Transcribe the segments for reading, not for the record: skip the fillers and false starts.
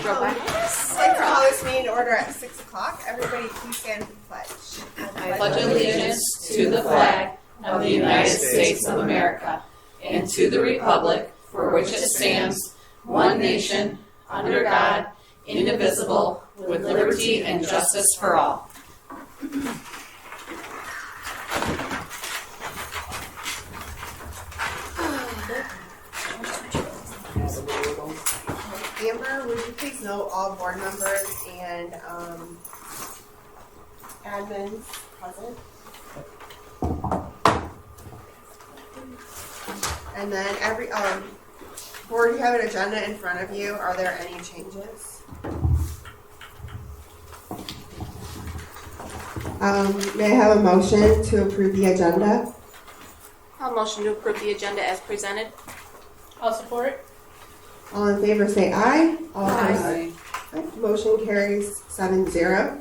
I'd like to call this meeting to order at 6 o'clock. Everybody please stand for the pledge. I pledge allegiance to the flag of the United States of America and to the republic for which it stands, one nation, under God, indivisible, with liberty and justice for all. Amber, would you please note all board members and admins present? And then every board, you have an agenda in front of you. Are there any changes? May I have a motion to approve the agenda? I'll motion to approve the agenda as presented. I'll support it. All in favor say aye. All Aye. opposed? Motion carries 7-0.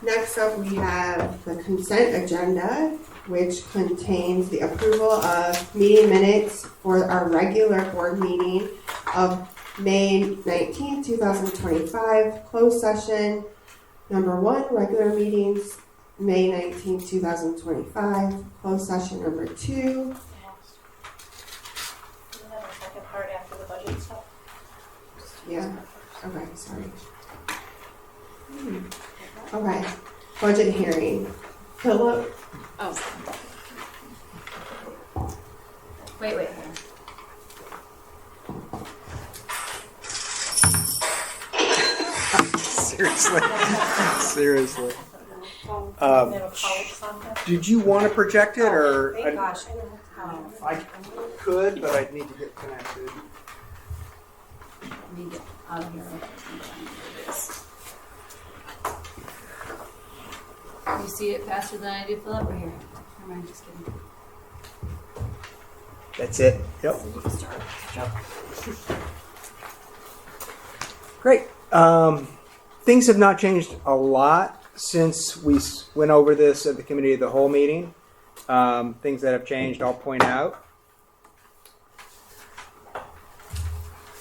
Next up, we have the consent agenda, which contains the approval of meeting minutes for our regular board meeting of May 19, 2025, closed session. Number 1, regular meetings, May 19, 2025, closed session number 2. Do you have a second part after the budget stuff? Yeah, okay, sorry. Okay, budget hearing. Philip? Oh. Wait. Seriously. Did you want to project it, or Thank gosh. I could, but I'd need to get connected. Let me get out of here. You see it faster than I do, Philip? Or here? Never mind, just kidding. That's it. Yep. So you can start. Great. Things have not changed a lot since we went over this at the committee of the whole meeting. Things that have changed, I'll point out.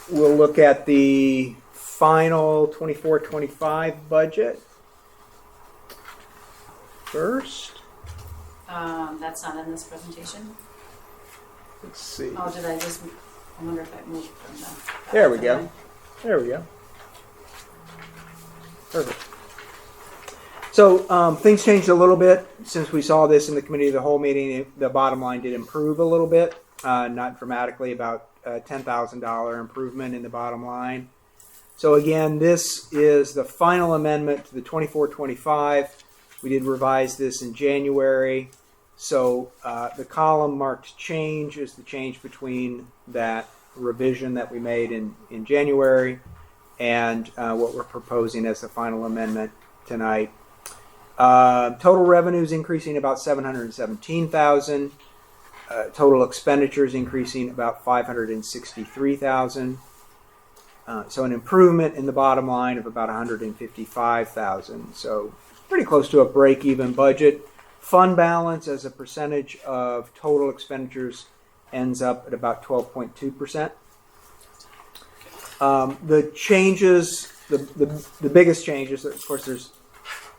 We'll look at the final 24-25 budget first. That's not in this presentation. Let's see. Oh, did I just? I wonder if I moved from the. There we go. There we go. Perfect. So things changed a little bit since we saw this in the committee of the whole meeting. The bottom line did improve a little bit, not dramatically, about $10,000 improvement in the bottom line. So again, this is the final amendment to the 24-25. We did revise this in January. So the column marked change is the change between that revision that we made in January and what we're proposing as the final amendment tonight. Total revenues increasing about $717,000. Total expenditures increasing about $563,000. So an improvement in the bottom line of about $155,000. So pretty close to a break-even budget. Fund balance as a percentage of total expenditures ends up at about 12.2%. The changes, the biggest changes, of course there's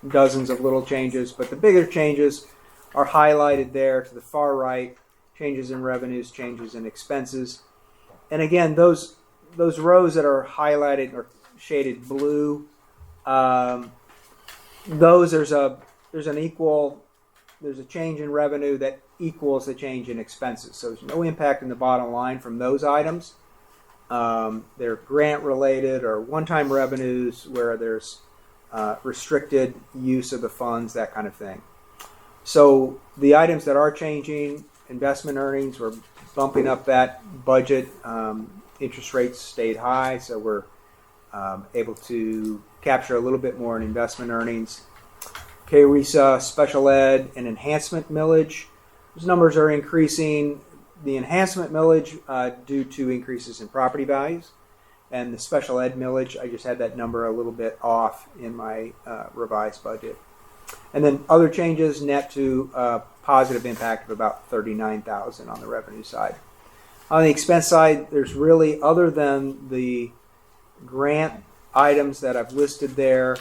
dozens of little changes, but the bigger changes are highlighted there to the far right. Changes in revenues, changes in expenses. And again, those rows that are highlighted or shaded blue, those there's a change in revenue that equals the change in expenses. So there's no impact in the bottom line from those items. They're grant related or one-time revenues where there's restricted use of the funds, that kind of thing. So the items that are changing, investment earnings, we're bumping up that budget. Interest rates stayed high, so we're able to capture a little bit more in investment earnings. KRESA, special ed, and enhancement millage. Those numbers are increasing. The enhancement millage due to increases in property values. And the special ed millage, I just had that number a little bit off in my revised budget. And then other changes net to a positive impact of about $39,000 on the revenue side. On the expense side, there's really, other than the grant items that I've listed there.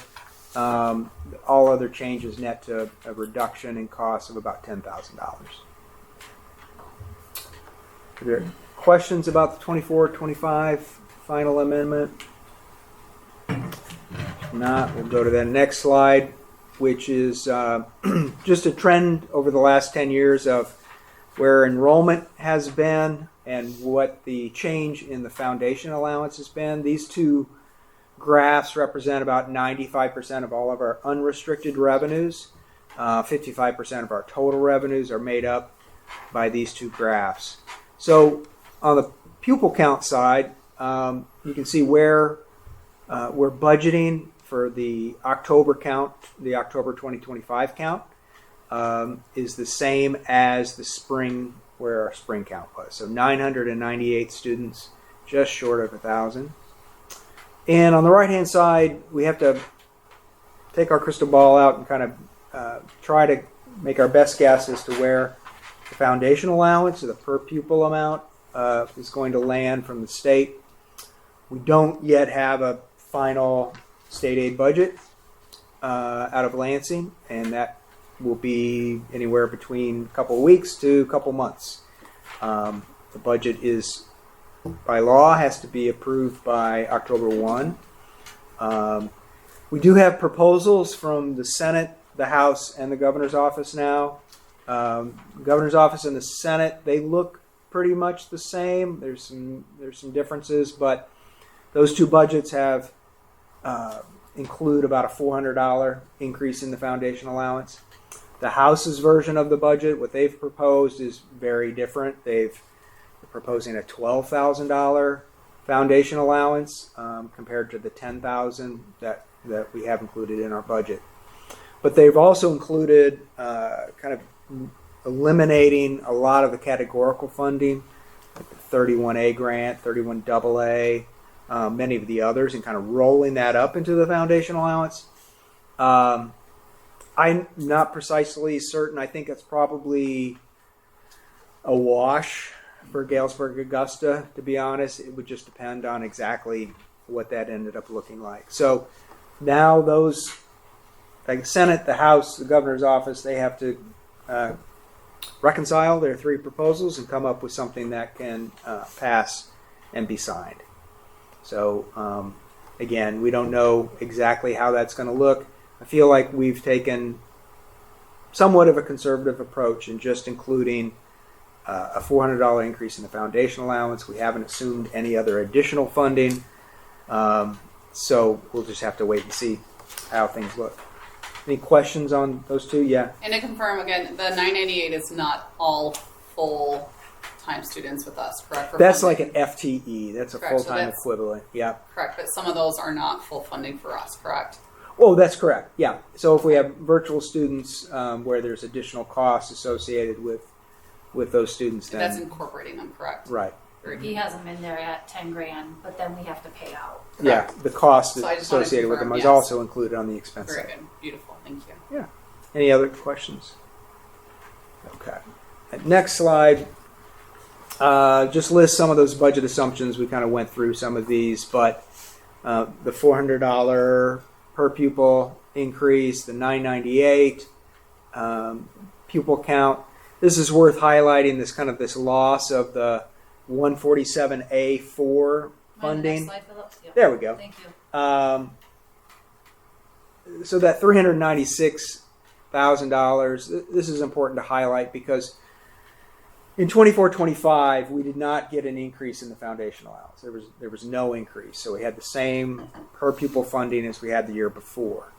All other changes net to a reduction in costs of about $10,000. Are there questions about the 24-25 final amendment? If not, we'll go to the next slide, which is just a trend over the last 10 years of where enrollment has been and what the change in the foundation allowance has been. These two graphs represent about 95% of all of our unrestricted revenues. 55% of our total revenues are made up by these two graphs. So on the pupil count side, you can see where we're budgeting for the October count. The October 2025 count is the same as the spring, where our spring count was. So 998 students, just short of 1,000. And on the right-hand side, we have to take our crystal ball out and kind of try to make our best guess as to where the foundation allowance, or the per pupil amount, is going to land from the state. We don't yet have a final state aid budget out of Lansing, and that will be anywhere between a couple of weeks to a couple months. The budget is, by law, has to be approved by October 1. We do have proposals from the Senate, the House, and the Governor's Office now. The Governor's Office and the Senate, they look pretty much the same. There's some differences, but those two budgets have include about a $400 increase in the foundation allowance. The House's version of the budget, what they've proposed, is very different. They're proposing a $12,000 foundation allowance compared to the $10,000 that we have included in our budget. But they've also included kind of eliminating a lot of the categorical funding, like the 31A grant, 31AA, many of the others, and kind of rolling that up into the foundation allowance. I'm not precisely certain. I think it's probably a wash for Galesburg-Augusta, to be honest. It would just depend on exactly what that ended up looking like. So now those, like the Senate, the House, the Governor's Office, they have to reconcile their three proposals and come up with something that can pass and be signed. So again, we don't know exactly how that's going to look. I feel like we've taken somewhat of a conservative approach in just including a $400 increase in the foundation allowance. We haven't assumed any other additional funding. So we'll just have to wait and see how things look. Any questions on those two? Yeah. And to confirm again, the 998 is not all full-time students with us, correct? That's like an FTE. That's a Correct. So full-time that's- equivalent. Yeah. Correct, but some of those are not full funding for us, correct? Oh, that's correct. Yeah. So if we have virtual students where there's additional costs associated with those students, then That's incorporating them, correct? right. Very He good. has them in there at 10 grand, but then we have to pay out. Yeah, the cost So I just wanted to associated with them confirm, is yes. also included on the expense Very side. good. Beautiful. Thank you. Any other questions? Okay. Next slide just lists some of those budget assumptions. We kind of went through some of these, but the $400 per pupil increase, the 998 pupil count. This is worth highlighting, this loss of the 147A4 funding. Next slide, Philip. Yep. There we go. Thank you. So that $396,000, this is important to highlight because in 24-25, we did not get an increase in the foundation allowance. There was no increase. So we had the same per pupil funding as we had the year before.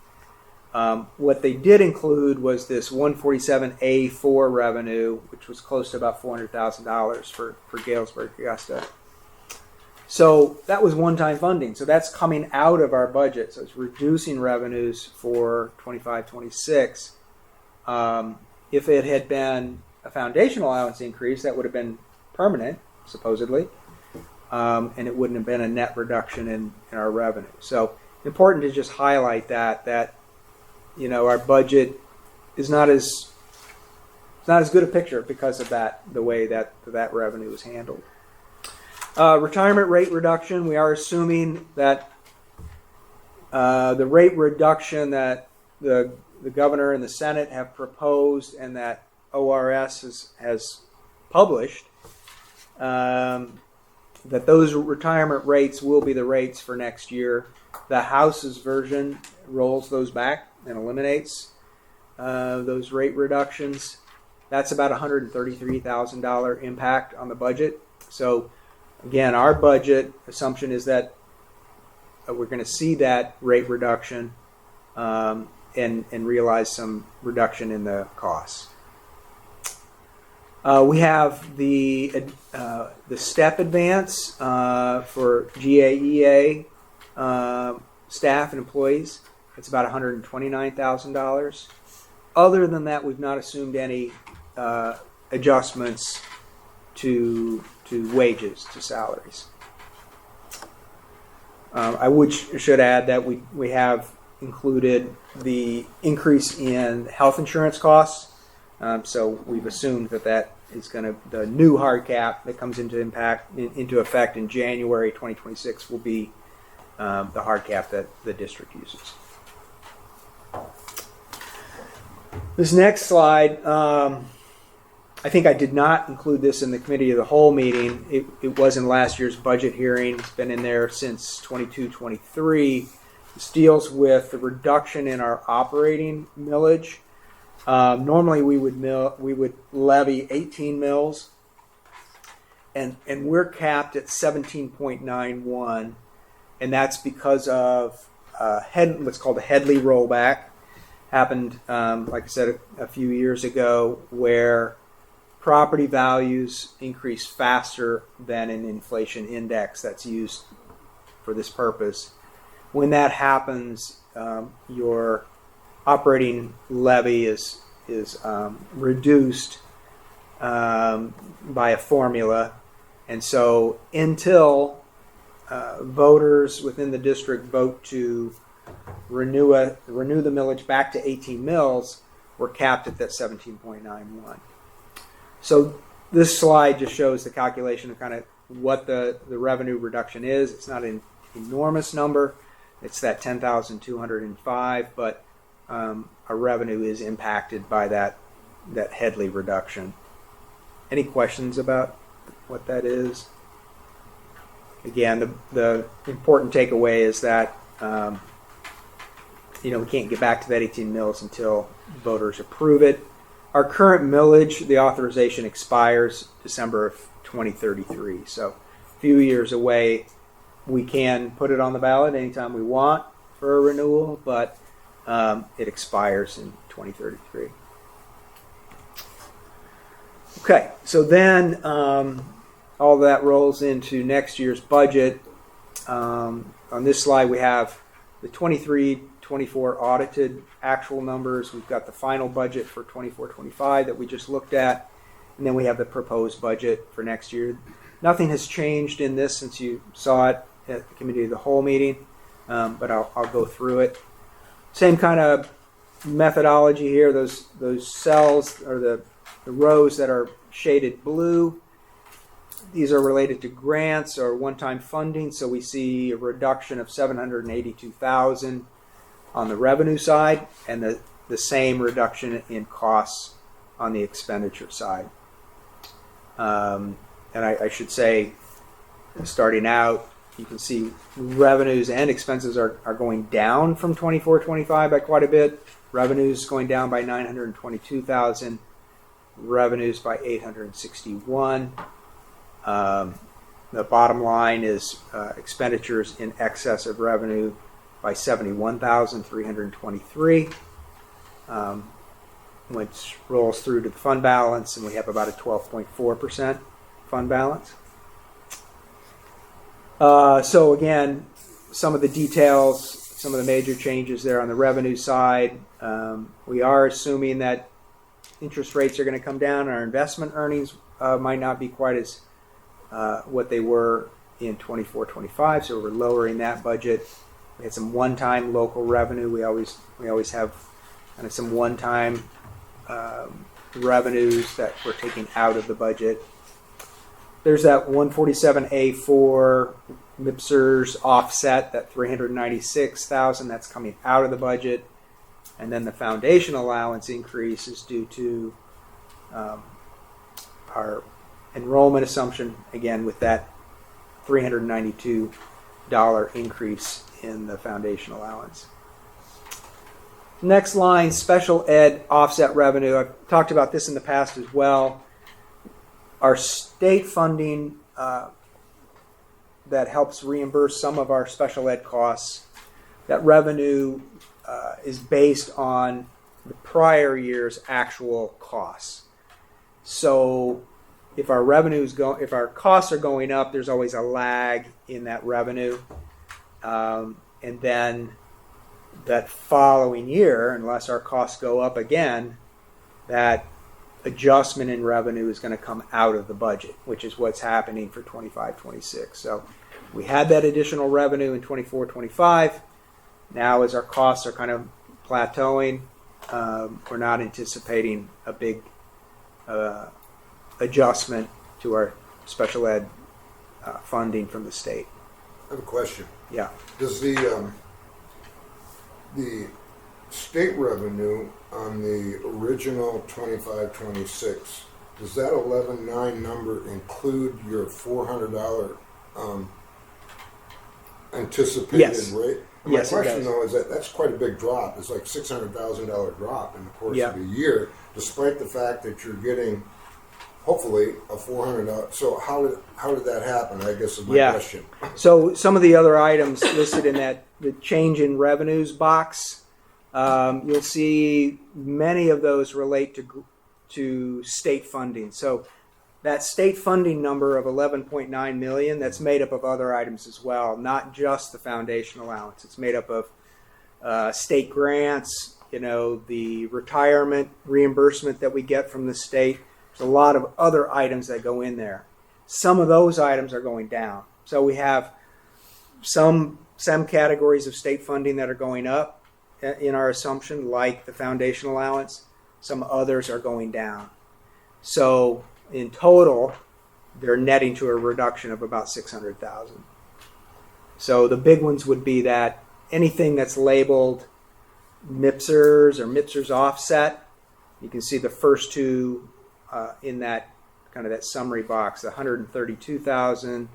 What they did include was this 147A4 revenue, which was close to about $400,000 for Galesburg-Augusta. So that was one-time funding. So that's coming out of our budget. So it's reducing revenues for 25-26. If it had been a foundation allowance increase, that would have been permanent, supposedly, and it wouldn't have been a net reduction in our revenue. So important to just highlight that our budget is not as good a picture because of that, the way that revenue is handled. Retirement rate reduction, we are assuming that the rate reduction that the governor and the Senate have proposed and that ORS has published, that those retirement rates will be the rates for next year. The House's version rolls those back and eliminates those rate reductions. That's about $133,000 impact on the budget. So again, our budget assumption is that we're going to see that rate reduction and realize some reduction in the costs. We have the step advance for GAEA staff and employees. It's about $129,000. Other than that, we've not assumed any adjustments to wages, to salaries. I should add that we have included the increase in health insurance costs. So we've assumed that is going to, the new hard cap that comes into effect in January 2026 will be the hard cap that the district uses. This next slide, I think I did not include this in the committee of the whole meeting. It was in last year's budget hearing. It's been in there since 22-23. This deals with the reduction in our operating millage. Normally we would levy 18 mills, and we're capped at 17.91, and that's because of what's called a Headley rollback. Happened, like I said, a few years ago, where property values increase faster than an inflation index that's used for this purpose. When that happens, your operating levy is reduced by a formula, and so until voters within the district vote to renew the millage back to 18 mills, we're capped at that 17.91. So this slide just shows the calculation of kind of what the revenue reduction is. It's not an enormous number. It's that 10,205, but our revenue is impacted by that Headley reduction. Any questions about what that is? Again, the important takeaway is that we can't get back to that 18 mills until voters approve it. Our current millage, the authorization expires December of 2033, so a few years away. We can put it on the ballot anytime we want for a renewal, but it expires in 2033. Okay, so then all that rolls into next year's budget. On this slide, we have the 23-24 audited actual numbers. We've got the final budget for 24-25 that we just looked at, and then we have the proposed budget for next year. Nothing has changed in this since you saw it at the committee of the whole meeting, but I'll go through it. Same kind of methodology here. Those cells or the rows that are shaded blue, these are related to grants or one-time funding. So we see a reduction of $782,000 on the revenue side, and the same reduction in costs on the expenditure side. And I should say, starting out, you can see revenues and expenses are going down from 24-25 by quite a bit. Revenues going down by $922,000, revenues by $861,000. The bottom line is expenditures in excess of revenue by $71,323, which rolls through to the fund balance, and we have about a 12.4% fund balance. So again, some of the details, some of the major changes there on the revenue side. We are assuming that interest rates are going to come down. Our investment earnings might not be quite as what they were in 24-25, so we're lowering that budget. We had some one-time local revenue. We always have kind of some one-time revenues that we're taking out of the budget. There's that 147A4 MIPSR's offset, that $396,000, that's coming out of the budget. And then the foundation allowance increase is due to our enrollment assumption, again, with that $392 increase in the foundation allowance. Next line, special ed offset revenue. I've talked about this in the past as well. Our state funding that helps reimburse some of our special ed costs, that revenue is based on the prior year's actual costs. So if our if our costs are going up, there's always a lag in that revenue, and then that following year, unless our costs go up again, that adjustment in revenue is going to come out of the budget, which is what's happening for 25-26. So we had that additional revenue in 24-25. Now, as our costs are kind of plateauing, we're not anticipating a big adjustment to our special ed funding from the state. I have a question. Yeah. Does the state revenue on the original 25-26, does that 11.9 number include your $400 anticipated Yes. rate? My Yes, it question does. though is that's quite a big drop. It's like $600,000 drop in the course Yeah. of a year, despite the fact that you're getting hopefully a $400. So how did that happen? I guess is my question. So some of the other items listed in that the change in revenues box, you'll see many of those relate to state funding. So that state funding number of $11.9 million, that's made up of other items as well, not just the foundation allowance. It's made up of state grants, the retirement reimbursement that we get from the state. There's a lot of other items that go in there. Some of those items are going down. So we have some categories of state funding that are going up in our assumption, like the foundation allowance. Some others are going down. So in total, they're netting to a reduction of about $600,000. So the big ones would be that anything that's labeled MIPSR's or MIPSR's offset, you can see the first two in that kind of that summary box, the $132,000,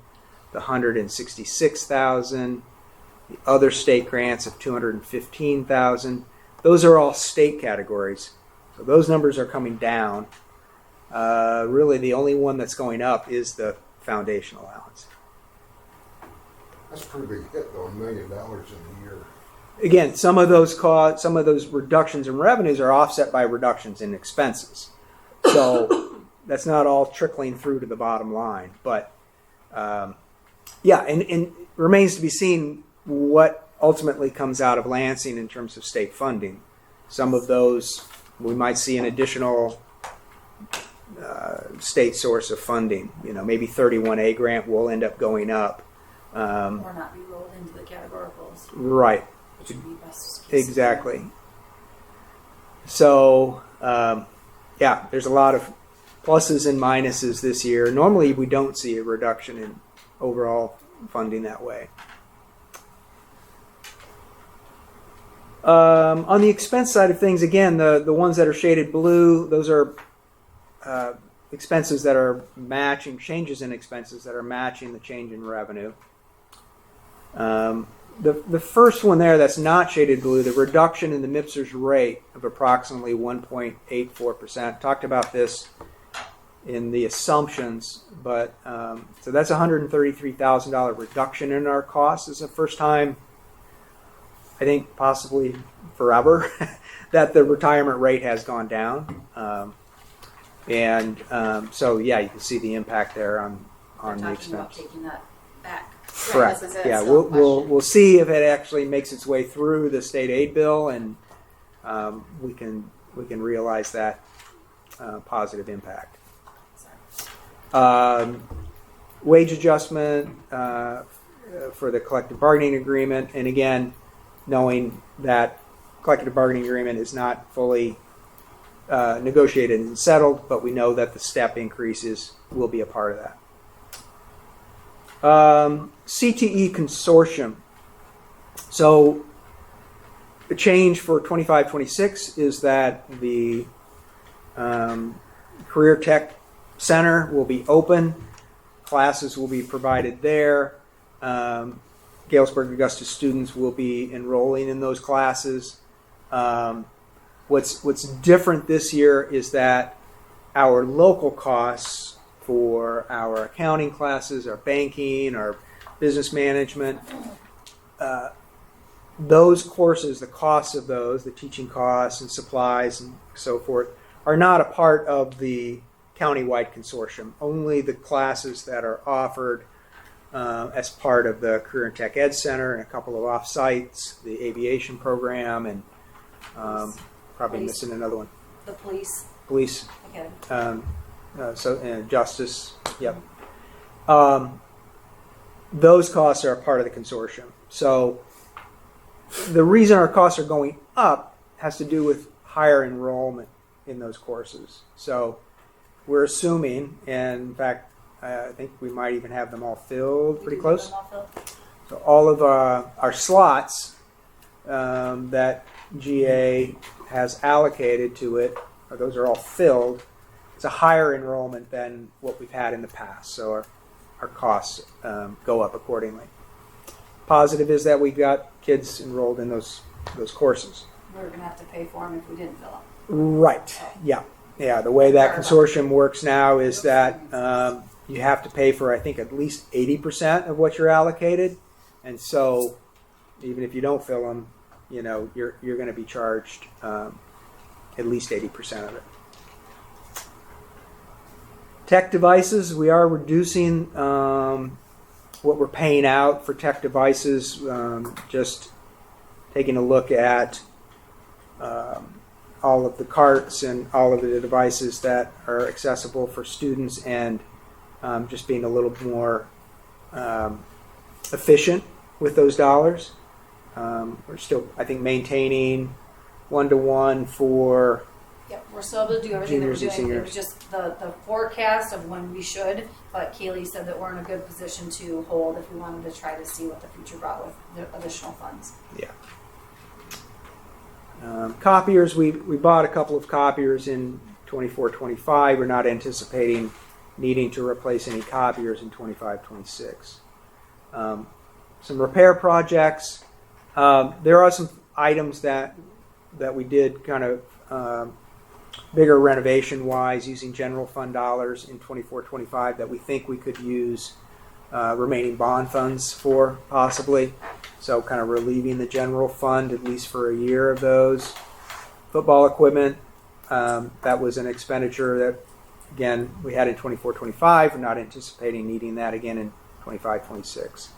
the $166,000, the other state grants of $215,000. Those are all state categories. So those numbers are coming down. Really, the only one that's going up is the foundation allowance. That's a pretty big hit, though, $1 million in a year. Again, some of those reductions in revenues are offset by reductions in expenses. So that's not all trickling through to the bottom line. But and it remains to be seen what ultimately comes out of Lansing in terms of state funding. Some of those we might see an additional state source of funding. Maybe 31A grant will end up going up. Or not be rolled into the categoricals. Right. Which would be best case Exactly. So, there's a lot of pluses and minuses this year. Normally, we don't see a reduction in overall funding that way. On the expense side of things, again, the ones that are shaded blue, those are expenses that are matching, changes in expenses that are matching the change in revenue. The first one there that's not shaded blue, the reduction in the MIPSR's rate of approximately 1.84%. Talked about this in the assumptions, but so that's a $133,000 reduction in our costs. It's the first time, I think possibly forever, that the retirement rate has gone down. So you can see the impact there on the expense. about taking that back. Correct. Yeah, we'll see if it actually makes its way through the state aid bill, and we can realize that positive impact. Wage adjustment for the collective bargaining agreement, and again, knowing that collective bargaining agreement is not fully negotiated and settled, but we know that the step increases will be a part of that. CTE Consortium. So the change for 25-26 is that the Career Tech Center will be open. Classes will be provided there. Galesburg-Augusta students will be enrolling in those classes. What's different this year is that our local costs for our accounting classes, our banking, our business management, those courses, the costs of those, the teaching costs and supplies and so forth, are not a part of the countywide consortium. Only the classes that are offered as part of the Career and Tech Ed Center and a couple of off-sites, the aviation program, and probably Police. missing another one. The police. Police, Okay. justice, yep. Those costs are a part of the consortium. So the reason our costs are going up has to do with higher enrollment in those courses. So we're assuming, and in fact, I think we might even have them all filled pretty close. So all of our slots that GA has allocated to it, those are all filled. It's a higher enrollment than what we've had in the past, so our costs go up accordingly. Positive is that we've got kids enrolled in those courses. We're going to have to pay for them if we didn't fill them. Right, yeah. The way that consortium works now is that you have to pay for, I think, at least 80% of what you're allocated. And so even if you don't fill them, you're going to be charged at least 80% of it. Tech devices, we are reducing what we're paying out for tech devices, just taking a look at all of the carts and all of the devices that are accessible for students, and just being a little more efficient with those dollars. We're still, I think, maintaining 1-to-1 for Yep, we're still able to do everything juniors that and we're doing. It seniors. was just the forecast of when we should, but Kaylee said that we're in a good position to hold if we wanted to try to see what the future brought with the additional funds. Yeah. Copiers, we bought a couple of copiers in 24-25. We're not anticipating needing to replace any copiers in 25-26. Some repair projects. There are some items that we did kind of bigger renovation-wise using general fund dollars in 24-25 that we think we could use remaining bond funds for, possibly. So kind of relieving the general fund at least for a year of those. Football equipment, that was an expenditure that, again, we had in 24-25. We're not anticipating needing that again in 25-26.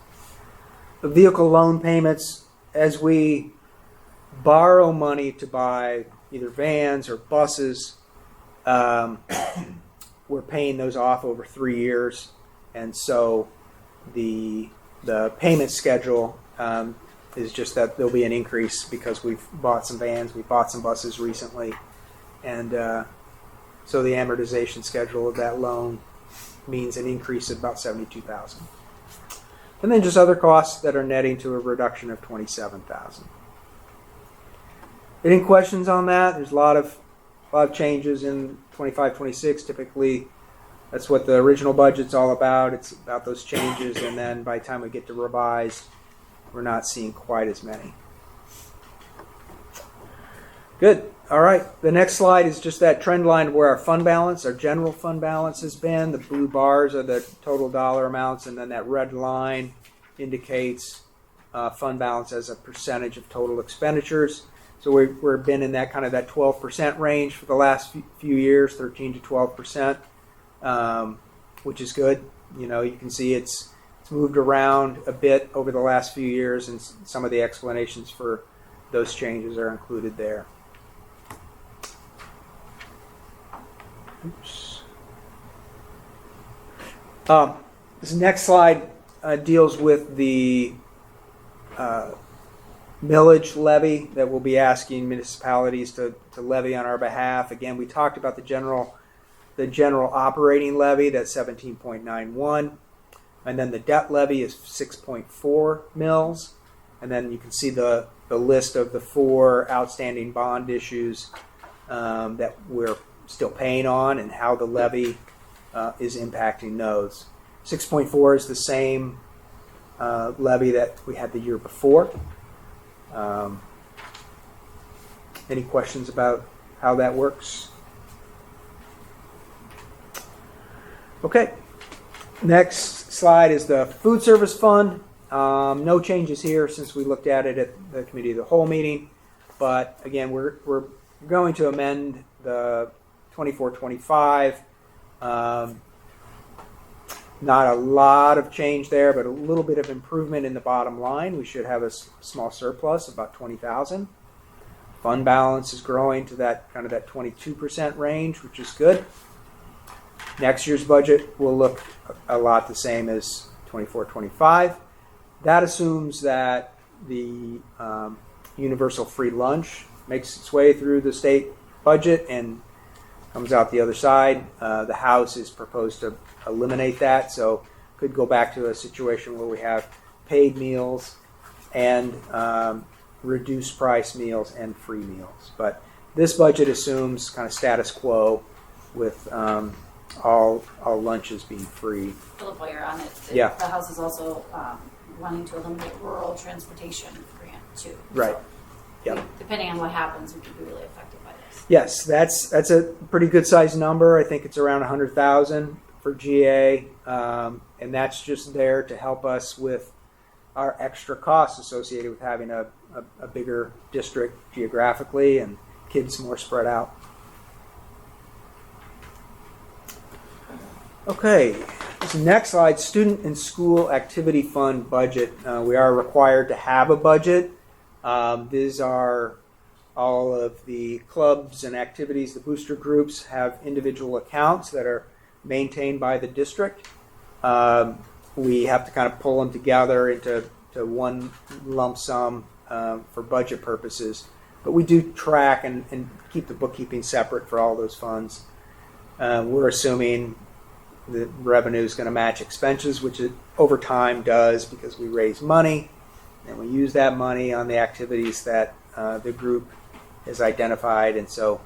The vehicle loan payments, as we borrow money to buy either vans or buses, we're paying those off over 3 years, and so the payment schedule is just that there'll be an increase because we've bought some vans, we've bought some buses recently, and so the amortization schedule of that loan means an increase of about $72,000. And then just other costs that are netting to a reduction of $27,000. Any questions on that? There's a lot of changes in 25-26. Typically, that's what the original budget's all about. It's about those changes, and then by the time we get to revised, we're not seeing quite as many. Good. All right. The next slide is just that trend line where our fund balance, our general fund balance has been. The blue bars are the total dollar amounts, and then that red line indicates fund balance as a percentage of total expenditures. So we've been in that kind of that 12% range for the last few years, 13 to 12%, which is good. You can see it's moved around a bit over the last few years, and some of the explanations for those changes are included there. Oops. This next slide deals with the millage levy that we'll be asking municipalities to levy on our behalf. Again, we talked about the general operating levy, that's 17.91. And then the debt levy is 6.4 mils. And then you can see the list of the 4 outstanding bond issues that we're still paying on and how the levy is impacting those. 6.4 is the same levy that we had the year before. Any questions about how that works? Okay. Next slide is the food service fund. No changes here since we looked at it at the committee of the whole meeting. But again, we're going to amend the 24-25. Not a lot of change there, but a little bit of improvement in the bottom line. We should have a small surplus, about $20,000. Fund balance is growing to that kind of that 22% range, which is good. Next year's budget will look a lot the same as 24-25. That assumes that the universal free lunch makes its way through the state budget and comes out the other side. The House is proposed to eliminate that, so could go back to a situation where we have paid meals and reduced price meals and free meals. But this budget assumes kind of status quo with all lunches being free. Philip, while you're on it, Yeah. the House is also wanting to eliminate rural transportation grant too. Right. So Yep. depending on what happens, we could be really affected by this. Yes, that's a pretty good sized number. I think it's around 100,000 for GA, and that's just there to help us with our extra costs associated with having a bigger district geographically and kids more spread out. Okay, this next slide, student and school activity fund budget. We are required to have a budget. These are all of the clubs and activities. The booster groups have individual accounts that are maintained by the district. We have to kind of pull them together into one lump sum for budget purposes. But we do track and keep the bookkeeping separate for all those funds. We're assuming the revenue is going to match expenses, which it over time does because we raise money and we use that money on the activities that the group has identified, and so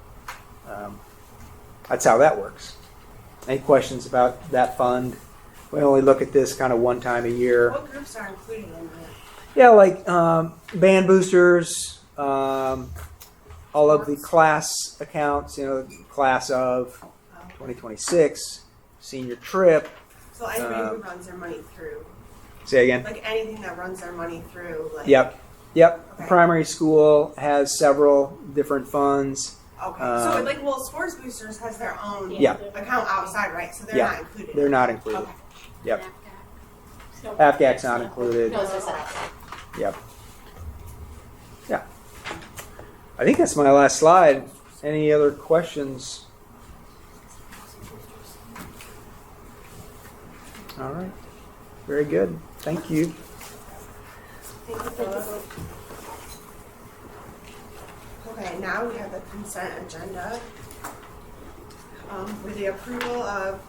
that's how that works. Any questions about that fund? We only look at this kind of one time a year. What groups are included in that? Yeah, like band boosters, all of the class accounts, class of 2026, senior trip. So anybody who runs their money through, Say again? like anything that runs their money through, like. Yep. Okay. Primary school has several different funds. Okay. So sports boosters has their own Yeah. account outside, right? So they're Yeah. not included. They're not included. Okay. Yep. AFGAC's not included. No, it's just that. Yep. Yeah. I think that's my last slide. Any other questions? All right. Very good. Thank you. Thank you, Philip. Okay, now we have the consent agenda with the approval of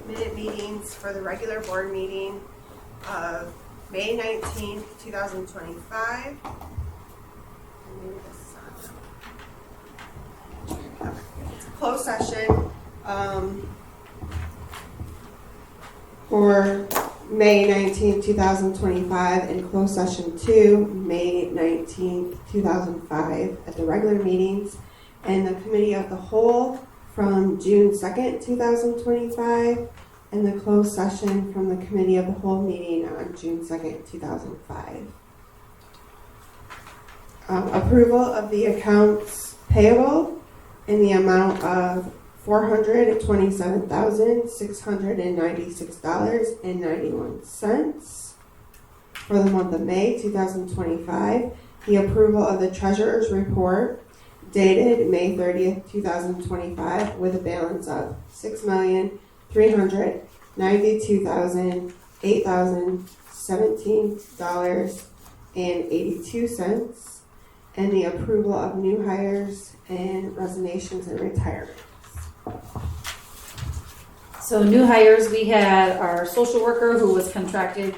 minute meetings for the regular board meeting of May 19th, 2025. Closed session for May 19th, 2025, and closed session 2, May 19th, 2005, at the regular meetings, and the committee of the whole from June 2nd, 2025, and the closed session from the committee of the whole meeting on June 2nd, 2005. Approval of the accounts payable in the amount of $427,696.91 for the month of May 2025. The approval of the treasurer's report dated May 30th, 2025 with a balance of $6,392,008,017.82, and the approval of new hires and resignations and retirements. So new hires, we had our social worker who was contracted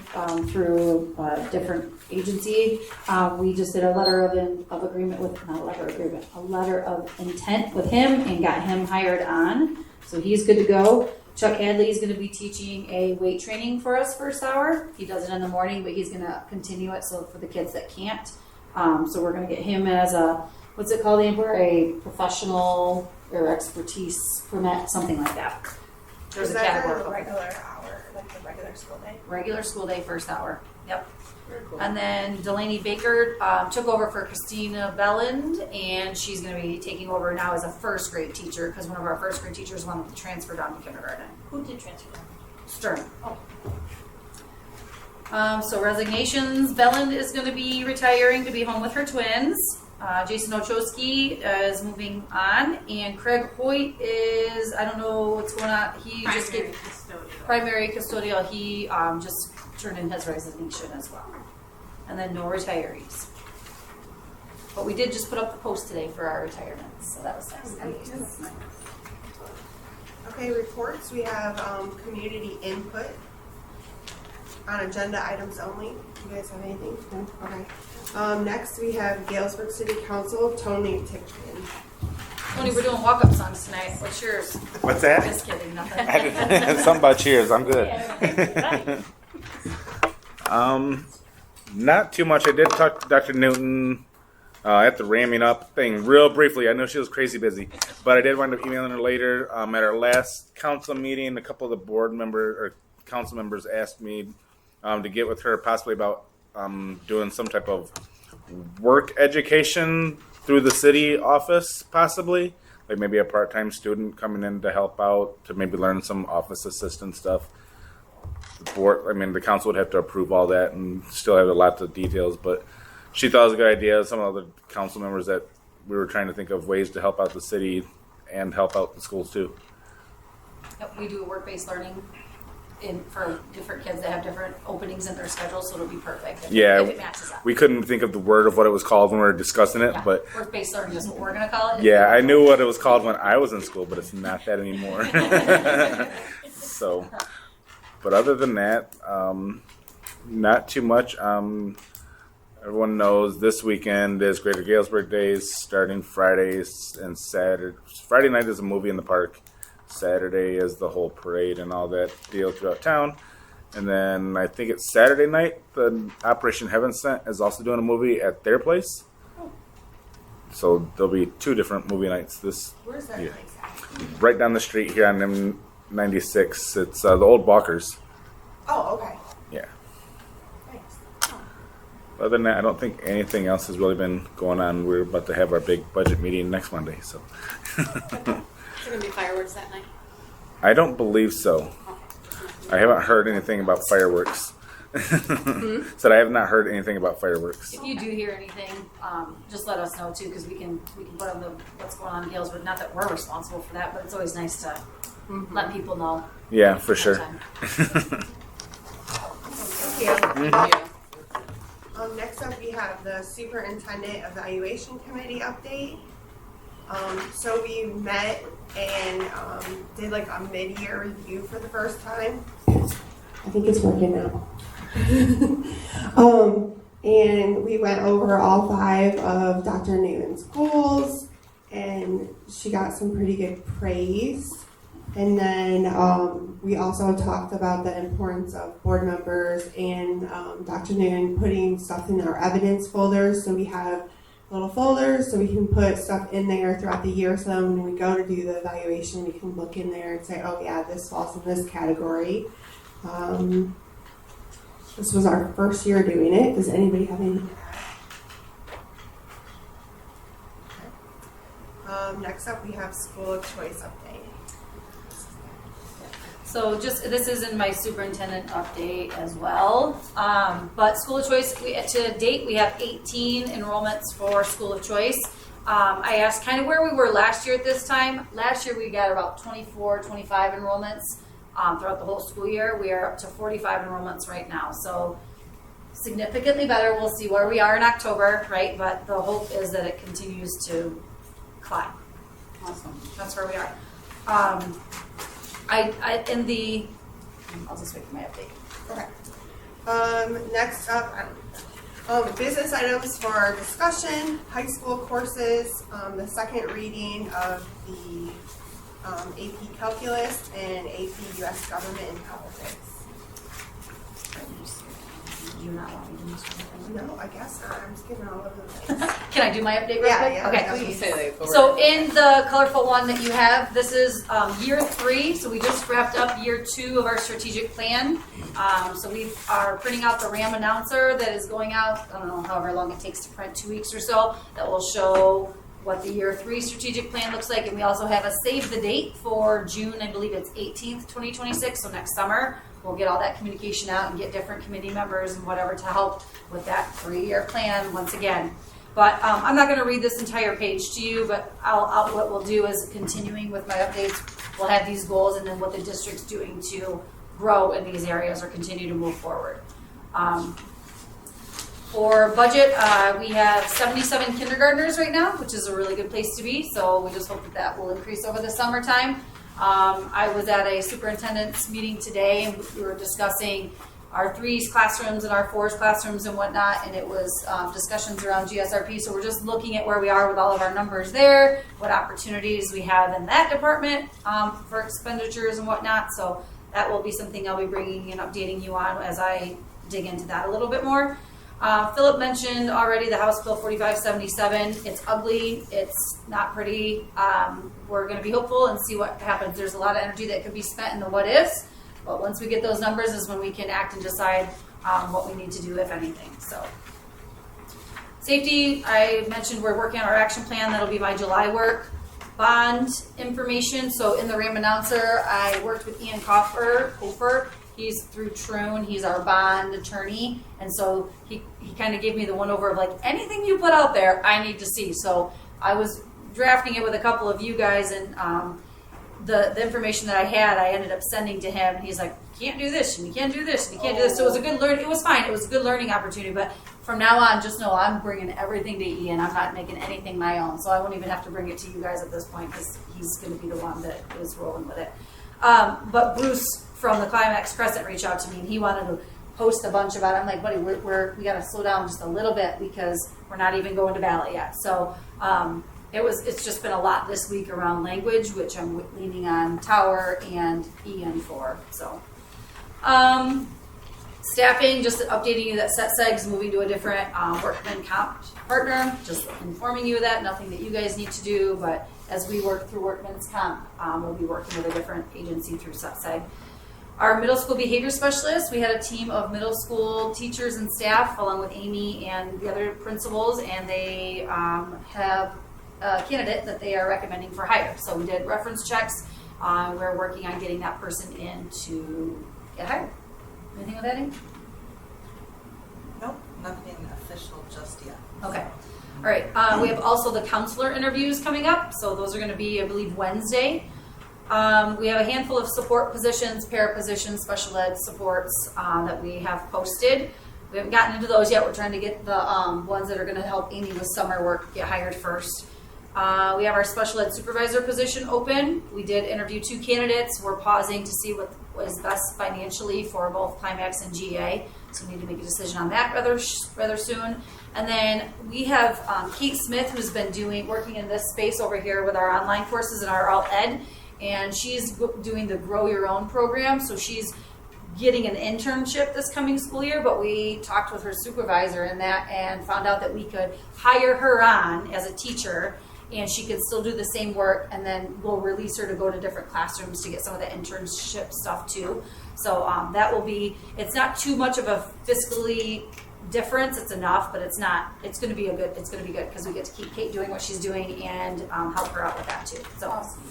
through a different agency. We just did a letter of agreement with, not a letter of agreement, a letter of intent with him and got him hired on. So he's good to go. Chuck Hadley is going to be teaching a weight training for us first hour. He does it in the morning, but he's going to continue it so for the kids that can't. So we're going to get him as a, what's it called, Amber? A professional or expertise permit, something like that. There's Is a that category. during the regular hour, like the regular school day? Regular school day, first hour. Yep. Very cool. And then Delaney Baker took over for Christina Belland, and she's going to be taking over now as a first grade teacher because one of our first grade teachers wanted to transfer down to kindergarten. Who did transfer down? Stern. Oh. So resignations. Belland is going to be retiring to be home with her twins. Jason Ochowski is moving on, and Craig Hoyt is, I don't know what's going on. He just gave primary custodial. He just turned in his resignation as well. And then no retirees. But we did just put up the post today for our retirements, so that was nice. Okay, reports. We have community input on agenda items only. You guys have anything? No? Okay. Next, we have Galesburg City Council, Tony Tickton. Tony, we're doing walk-up songs tonight. What's yours? What's that? Just kidding, nothing. Something about cheers. I'm good. Not too much. I did talk to Dr. Newton at the ramming up thing real briefly. I know she was crazy busy, but I did wind up emailing her later. At our last council meeting, a couple of the board members or council members asked me to get with her possibly about doing some type of work education through the city office, possibly. Like maybe a part-time student coming in to help out, to maybe learn some office assistant stuff. The board, I mean, the council would have to approve all that and still have a lot of details, but she thought it was a good idea. Some of the council members that we were trying to think of ways to help out the city and help out the schools too. Yep, we do work-based learning for different kids that have different openings in their schedule, so it'll be perfect if it matches up. We couldn't think of the word of what it was called when we were discussing it, Yeah, but work-based learning is what we're going to call it. yeah, I knew what it was called when I was in school, but it's not that anymore. So, but other than that, not too much. Everyone knows this weekend is Greater Galesburg Days, starting Fridays and Saturday. Friday night is a movie in the park. Saturday is the whole parade and all that deal throughout town. And then I think it's Saturday night, the Operation Heaven Sent is also doing a movie at their place. So there'll be 2 different movie nights this Where's that year. place at? Right down the street here on M96. It's the old Walkers. Oh, okay. Yeah. Thanks. Other than that, I don't think anything else has really been going on. We're about to have our big budget meeting next Monday, so. Is there going to be fireworks that night? I don't believe so. I haven't heard anything about fireworks. Said I have not heard anything about fireworks. If you do hear anything, just let us know too, because we can put on what's going on in Galesburg. Not that we're responsible for that, but it's always nice to let people know. Yeah, for sure. Thank you. Yeah. Next up, we have the Superintendent Evaluation Committee update. So we met and did like a mid-year review for the first time. I think it's working now. And we went over all 5 of Dr. Newton's goals, and she got some pretty good praise. And then we also talked about the importance of board members and Dr. Newton putting stuff in our evidence folders. So we have little folders so we can put stuff in there throughout the year, so then when we go to do the evaluation we can look in there and say, oh yeah, this falls in this category. This was our first year doing it. Does anybody have anything to add? Next up we have school of choice update. So this is in my superintendent update as well. But school of choice, to date, we have 18 enrollments for school of choice. I asked kind of where we were last year at this time. Last year we got about 24, 25 enrollments throughout the whole school year. We are up to 45 enrollments right now. So significantly better. We'll see where we are in October, right? But the hope is that it continues to climb. Awesome. That's where we are. I'll just wait for my update. Okay. Next up, business items for discussion, high school courses, the second reading of the AP Calculus and AP US Government and Politics. Do you not want me to do this? No, I guess not. I'm just getting all over the place. Can I do my update real Yeah, quick? yeah, Okay. I was gonna say they So in the colorful one that you have, this is year 3. So we just wrapped up year 2 of our strategic plan. So we are printing out the RAM announcer that is going out, I don't know, however long it takes to print, 2 weeks or so, that will show what the year 3 strategic plan looks like. And we also have a save the date for June, I believe it's 18th, 2026. So next summer, we'll get all that communication out and get different committee members and whatever to help with that 3-year plan once again. But I'm not going to read this entire page to you, but what we'll do is continuing with my updates, we'll have these goals and then what the district's doing to grow in these areas or continue to move forward. For budget, we have 77 kindergartners right now, which is a really good place to be. So we just hope that that will increase over the summertime. I was at a superintendent's meeting today and we were discussing our 3's classrooms and our 4's classrooms and whatnot, and it was discussions around GSRP. So we're just looking at where we are with all of our numbers there, what opportunities we have in that department for expenditures and whatnot. So that will be something I'll be bringing and updating you on as I dig into that a little bit more. Philip mentioned already the House Bill 4577. It's ugly. It's not pretty. We're going to be hopeful and see what happens. There's a lot of energy that could be spent in the what ifs, but once we get those numbers is when we can act and decide what we need to do, if anything. So, safety, I mentioned we're working on our action plan. That'll be my July work. Bond information. So in the RAM announcer, I worked with Ian Hofer. He's through Troon. He's our bond attorney. And so he kind of gave me the one over of like, anything you put out there, I need to see. So I was drafting it with a couple of you guys, and the information that I had, I ended up sending to him. And he's like, you can't do this, and you can't do this, and you can't do this. So it was a good it was fine. It was a good learning opportunity. But from now on, just know I'm bringing everything to Ian. I'm not making anything my own. So I won't even have to bring it to you guys at this point because he's going to be the one that is rolling with it. But Bruce from the Climax Crescent reached out to me, and he wanted to post a bunch about it. I'm like, buddy, we got to slow down just a little bit because we're not even going to ballot yet. So it's just been a lot this week around language, which I'm leaning on Tower and Ian for. So staffing, just updating you that SETSEG is moving to a different workman comp partner. Just informing you of that. Nothing that you guys need to do, but as we work through workman's comp, we'll be working with a different agency through SETSEG. Our middle school behavior specialists, we had a team of middle school teachers and staff along with Amy and the other principals, and they have a candidate that they are recommending for hire. So we did reference checks. We're working on getting that person in to get hired. Anything with that, Amy? Nope, nothing official just yet. Okay. All right. We have also the counselor interviews coming up. So those are going to be, I believe, Wednesday. We have a handful of support positions, para positions, special ed supports that we have posted. We haven't gotten into those yet. We're trying to get the ones that are going to help Amy with summer work get hired first. We have our special ed supervisor position open. We did interview 2 candidates. We're pausing to see what was best financially for both Climax and GA. So we need to make a decision on that rather soon. And then we have Kate Smith, who's been working in this space over here with our online courses and our alt ed. And she's doing the Grow Your Own program. So she's getting an internship this coming school year, but we talked with her supervisor in that and found out that we could hire her on as a teacher, and she could still do the same work, and then we'll release her to go to different classrooms to get some of the internship stuff too. So that will be, it's not too much of a fiscally difference, it's enough, but it's going to be good because we get to keep Kate doing what she's doing and help her out with that too. So awesome.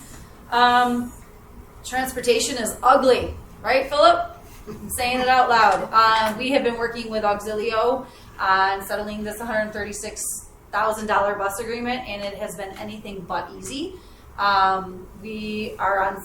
Transportation is ugly, right, Philip? I'm saying it out loud. We have been working with Auxilio on settling this $136,000 bus agreement, and it has been anything but easy. We are on,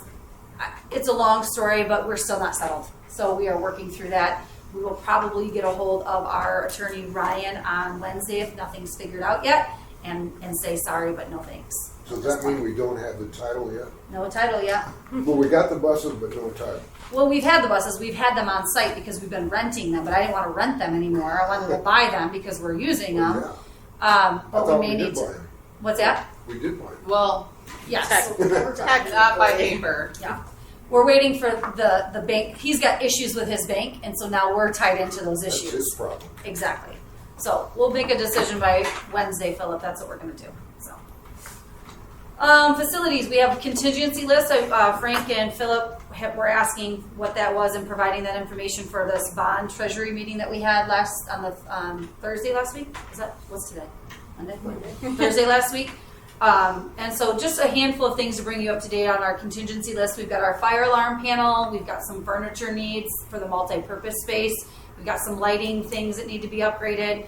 it's a long story, but we're still not settled. So we are working through that. We will probably get a hold of our attorney, Ryan, on Wednesday if nothing's figured out yet, and say sorry, but no thanks. So does that mean we don't have the title yet? No title yet. Well, we got the buses, but no title. Well, we've had the buses. We've had them on site because we've been renting them, but I didn't want to rent them anymore. I wanted to buy them because we're using them. Yeah. I But thought we may we need did buy to. them. What's that? We did buy them. Well, Yes. not by paper. Yeah. We're waiting for the bank. He's got issues with his bank, and so now we're tied into those That's issues. his problem. Exactly. So we'll make a decision by Wednesday, Philip. That's what we're going to do. So, facilities. We have a contingency list. Frank and Philip were asking what that was and providing that information for this bond treasury meeting that we had on Thursday last week. What's today? Monday. Thursday last week. And so just a handful of things to bring you up to date on our contingency list. We've got our fire alarm panel. We've got some furniture needs for the multi-purpose space. We've got some lighting things that need to be upgraded.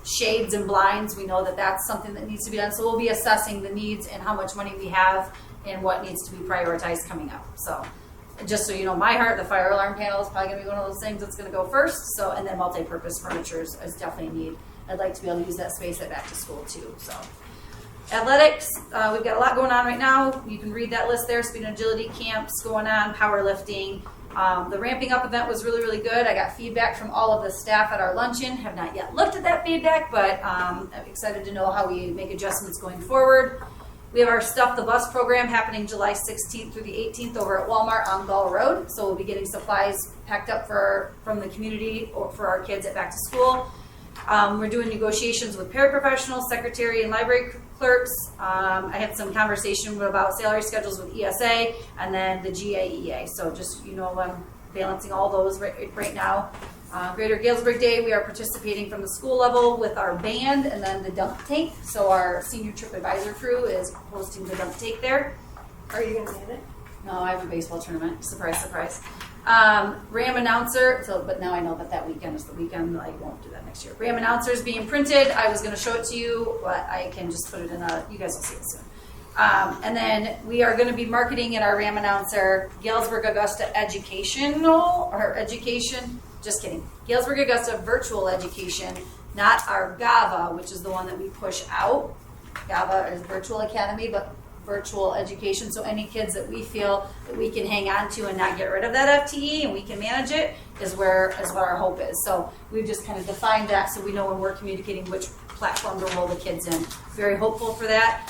Shades and blinds. We know that that's something that needs to be done. So we'll be assessing the needs and how much money we have and what needs to be prioritized coming up. So just so you know, my heart, the fire alarm panel is probably going to be one of those things that's going to go first. So, and then multi-purpose furniture is definitely a need. I'd like to be able to use that space at back to school too. So. Athletics, we've got a lot going on right now. You can read that list there. Speed and agility camps going on, powerlifting. The ramping up event was really, really good. I got feedback from all of the staff at our luncheon. Have not yet looked at that feedback, but I'm excited to know how we make adjustments going forward. We have our Stuff the Bus program happening July 16th through the 18th over at Walmart on Gull Road. So we'll be getting supplies packed up from the community or for our kids at back to school. We're doing negotiations with paraprofessionals, secretary, and library clerks. I had some conversation about salary schedules with ESA and then the GAEA. So just, I'm balancing all those right now. Greater Galesburg Day, we are participating from the school level with our band and then the dunk tank. So our senior trip advisor crew is hosting the dunk tank there. Are you gonna man it? No, I have a baseball tournament. Surprise, surprise. RAM announcer. But now I know that weekend is the weekend. I won't do that next year. RAM announcer is being printed. I was going to show it to you, but I can just put it in you guys will see it soon. And then we are going to be marketing in our RAM announcer Galesburg-Augusta education. Just kidding. Galesburg-Augusta virtual education, not our GAVA, which is the one that we push out. GAVA is virtual academy, but virtual education. So any kids that we feel that we can hang on to and not get rid of that FTE and we can manage it is what our hope is. So we've just kind of defined that so we know when we're communicating which platform to roll the kids in. Very hopeful for that.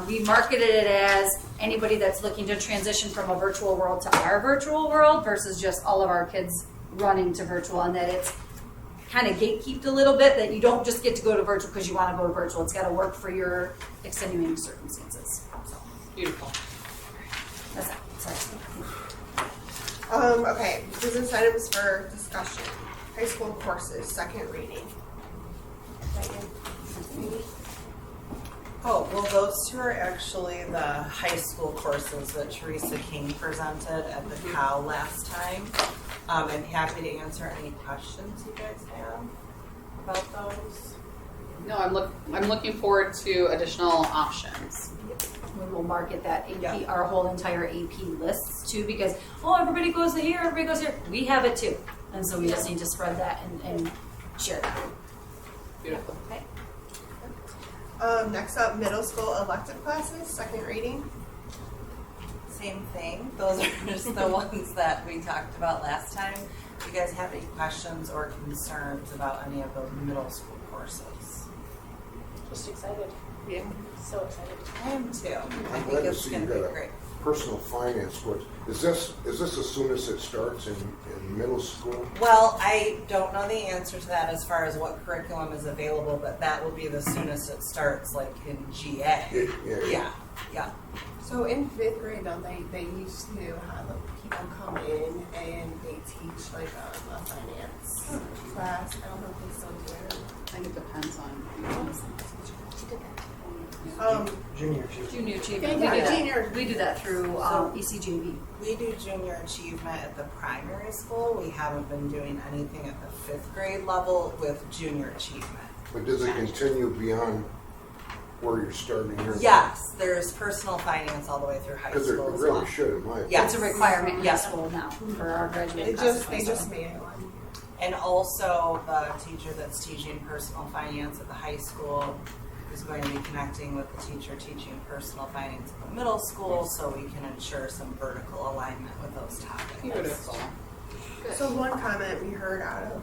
We marketed it as anybody that's looking to transition from a virtual world to our virtual world versus just all of our kids running to virtual, and that it's kind of gatekeeped a little bit, that you don't just get to go to virtual because you want to go to virtual. It's got to work for your extenuating circumstances. So. Beautiful. That's it. Sorry. Okay, business items for discussion. High school courses, second reading. Oh, well, those two are actually the high school courses that Teresa King presented at the COW last time. I'm happy to answer any questions you guys have about those. No, I'm looking forward to additional options. We will market that AP, Yeah. our whole entire AP lists too, because everybody goes here, everybody goes here. We have it too, and so we just need to spread that and share that. Beautiful. Okay. Next up, middle school elective classes, second reading. Same thing. Those are just the ones that we talked about last time. Do you guys have any questions or concerns about any of those middle school courses? Just excited. Yeah, so excited. I am too. I I'm think glad to it's see going you to be got a great. personal finance course. Is this as soon as it starts in middle school? Well, I don't know the answer to that as far as what curriculum is available, but that will be the soonest it starts, like in GA. Yeah. So in fifth grade, though, they used to have people come in and they teach like a finance class. I don't know if they still do it. I think it depends on. Junior Junior achievement. Yeah, We do that through ECJV. We do junior achievement at the primary school. We haven't been doing anything at the fifth grade level with junior achievement. But does it continue beyond where you're starting here? Yes, there's personal finance all the way through high Because it school as well. really should, in my opinion. Yeah. It's a requirement in Yes. school now for our graduating They classes. just made it one. And also the teacher that's teaching personal finance at the high school is going to be connecting with the teacher teaching personal finance in the middle school, so we can ensure some vertical alignment with those topics. Beautiful. So one comment we heard out of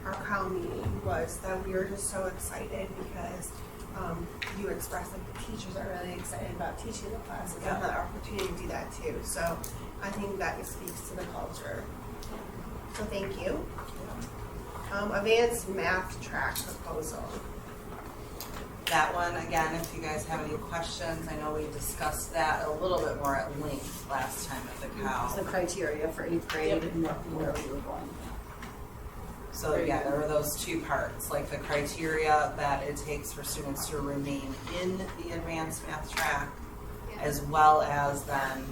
our COW meeting was that we were just so excited because you expressed that the teachers are really excited about teaching the classes and the opportunity to do that too. So I think that speaks to the culture. So thank you. Advanced math track proposal. That one, again, if you guys have any questions, I know we discussed that a little bit more at length last time at the The COW. criteria for 8th grade and where we were going. So yeah, there were those two parts, like the criteria that it takes for students to remain in the advanced math track, as well as then,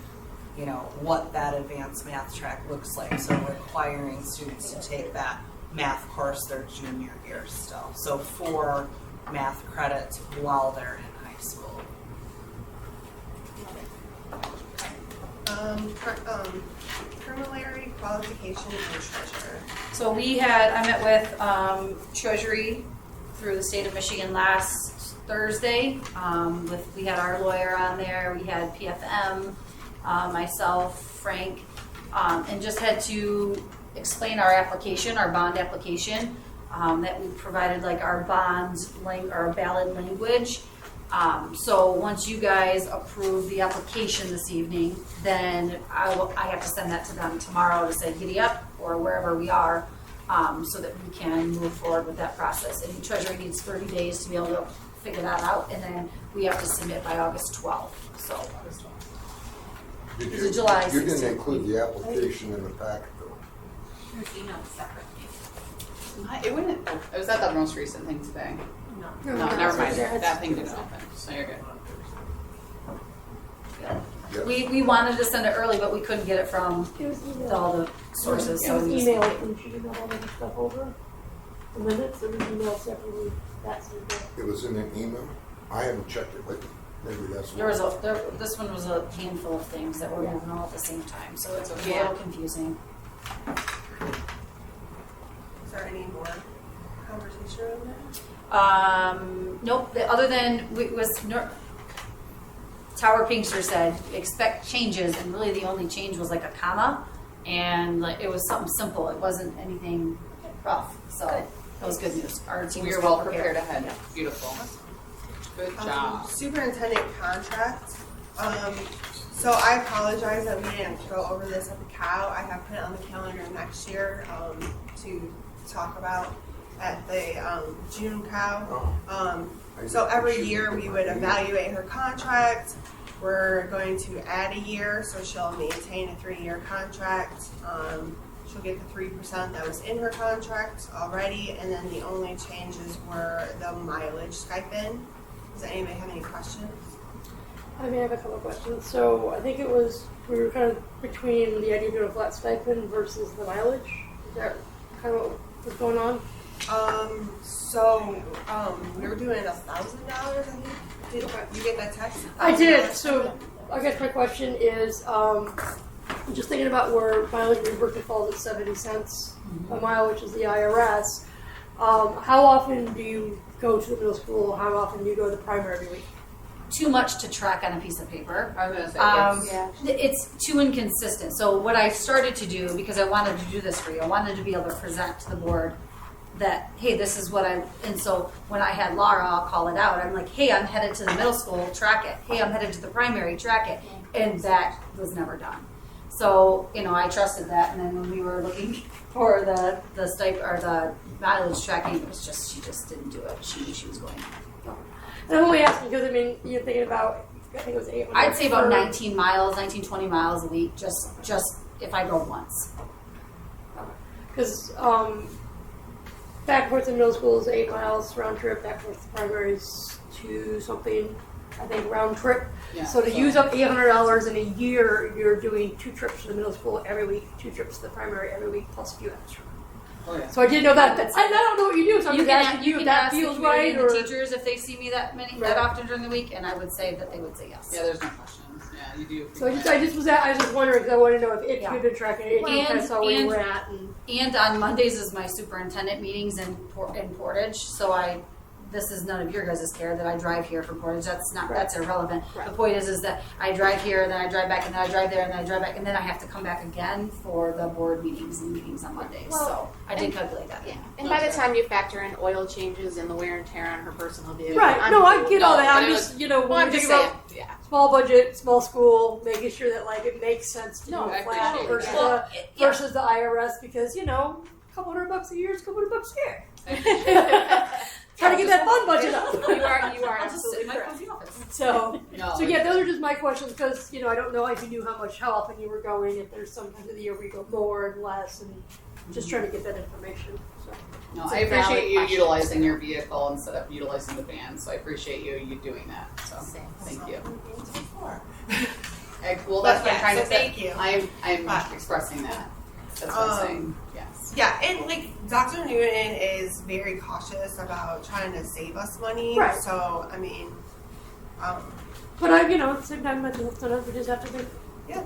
you know, what that advanced math track looks like. So requiring students to take that math course their junior year still. So 4 math credits while they're in high school. Preliminary qualifications and treasurer. So I met with Treasury through the state of Michigan last Thursday. We had our lawyer on there, we had PFM, myself, Frank, and just had to explain our application, our bond application, that we provided like our our ballot language. So once you guys approve the application this evening, then I have to send that to them tomorrow to say giddy up or wherever we are, so that we can move forward with that process. And Treasury needs 30 days to be able to figure that out, and then we have to submit by August 12th. So Did It's a July You didn't 16th. include the application in the packet though. It wouldn't. Was that the most recent thing today? No. No, never mind. That thing didn't open, so you're good. Yes. we wanted to send it early, but we couldn't get it from It was emailed. all the sources. It So was we just- emailed when she emailed all that stuff over. The minutes, it was emailed separately that same day. It was in an email? I haven't checked it, but maybe that's. This one was a handful of things that were moving all at the same time, so it's a Yeah. little confusing. Is there any more conversation around that? Nope. Other than Tower Pinkster said expect changes, and really the only change was like a comma, and like it was something simple. It wasn't anything rough, so that was good news. Our team We was were well prepared ahead. Yeah. Beautiful. Good job. Superintendent contract. So I apologize that we didn't go over this at the COW. I have put it on the calendar next year to talk about at the June COW. So every year we would evaluate her contract. We're going to add a year, so she'll maintain a 3-year contract. She'll get the 3% that was in her contract already, and then the only changes were the mileage stipend. Does anybody have any questions? I may have a couple of questions. So I think we were kind of between the idea of doing a flat stipend versus the mileage. Is that kind of what was going on? We were doing $1,000, I think. Did you get that text? I did. So I guess my question is, just thinking about where mileage reimbursement falls at 70 cents a mile, which is the IRS. How often do you go to the middle school? How often do you go to the primary every week? Too much to track on a piece of paper. I was gonna say It's too inconsistent. So what I started to do, because I wanted to do this for you, I wanted to be able to present to the board that, hey, this is what and so when I had Laura, I'll call it out. I'm like, hey, I'm headed to the middle school, track it. Hey, I'm headed to the primary, track it. And that was never done. So, I trusted that. And then when we were looking for the stipend or the mileage tracking, it was just, she just didn't do it. She knew she was going. And I'm only asking because, you're thinking about, I think it was 800. I'd say about 19 miles, 19, 20 miles a week, just if I go once. Because back and forth to middle school is 8 miles round trip, back and forth to primary is 2 something, I think, round trip. Yeah, so to use up $800 in a year, you're doing 2 trips to the middle school every week, 2 trips to the primary every week, plus a few extra. Oh, yeah. So I didn't know that. I don't know what you do, so I'm You just can, asking you you if can that ask the feels community right, and or the teachers if they see me that Right. often during the week, and I would say that they would say yes. Yeah, there's no questions. Yeah, you do. so I was just wondering because I wanted to know if Yeah. you've been tracking it, if you kind of saw where you were at, and And on Mondays is my superintendent meetings in Portage, so I this is none of your guys' care that I drive here for Portage. That's not, Right. that's irrelevant. Right. The point is that I drive here, then I drive back, and then I drive there, and then I drive back, and then I have to come back again for the board meetings and meetings on Mondays. Well, So I did calculate that. Yeah, and by the time you factor in oil changes and the wear and tear on her personal vehicle, Right. No, I get all that. I'm just, well, when I'm we just think saying, about yeah. small budget, small school, making sure that like it makes sense to No, do I a flat appreciate versus, that. Well, versus the IRS because a couple $100 a year is a couple $100 a year. Trying to get that fund budget up. You are I'll just sit absolutely in my correct. cozy office. So No. yeah, those are just my questions because I don't know if you knew how often you were going. If there's some times of the year where you go more and less, and just trying to get that information. So No, It's a I appreciate valid you question. utilizing your vehicle instead of utilizing the van. So I appreciate you doing that. So Same. thank you. Before. Well, that's what I'm Yeah, trying so to say. thank you. I'm But- expressing that. That's what I'm saying. Yes. Yeah, and like Dr. Newton is very cautious about trying to save us money. Right. So I mean, but at the same time, sometimes we just have to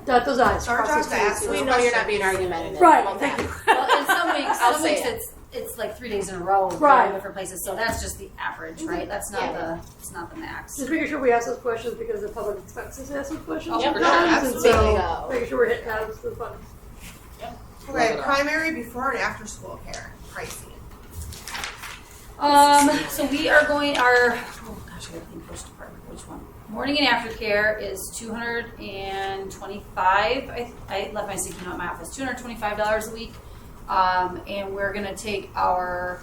dot those I's. Our cross job's those to T's. ask We know you're not being argumentative. Right. about Thank that. you. Well, in some weeks, I'll say it. it's like 3 days in a row, Right. in different places. So that's just the average, right? That's not Yeah. it's not the max. Just making sure we ask those questions because the public expects us to ask those questions. Oh, for sure. sometimes, and so Bingo. making sure we're hitting out of the funds. okay, primary before and after school care pricing. So we are going oh gosh, I gotta think which department, which one. Morning and after care is $225. I left my sticky note in my office. $225 a week. And we're gonna take our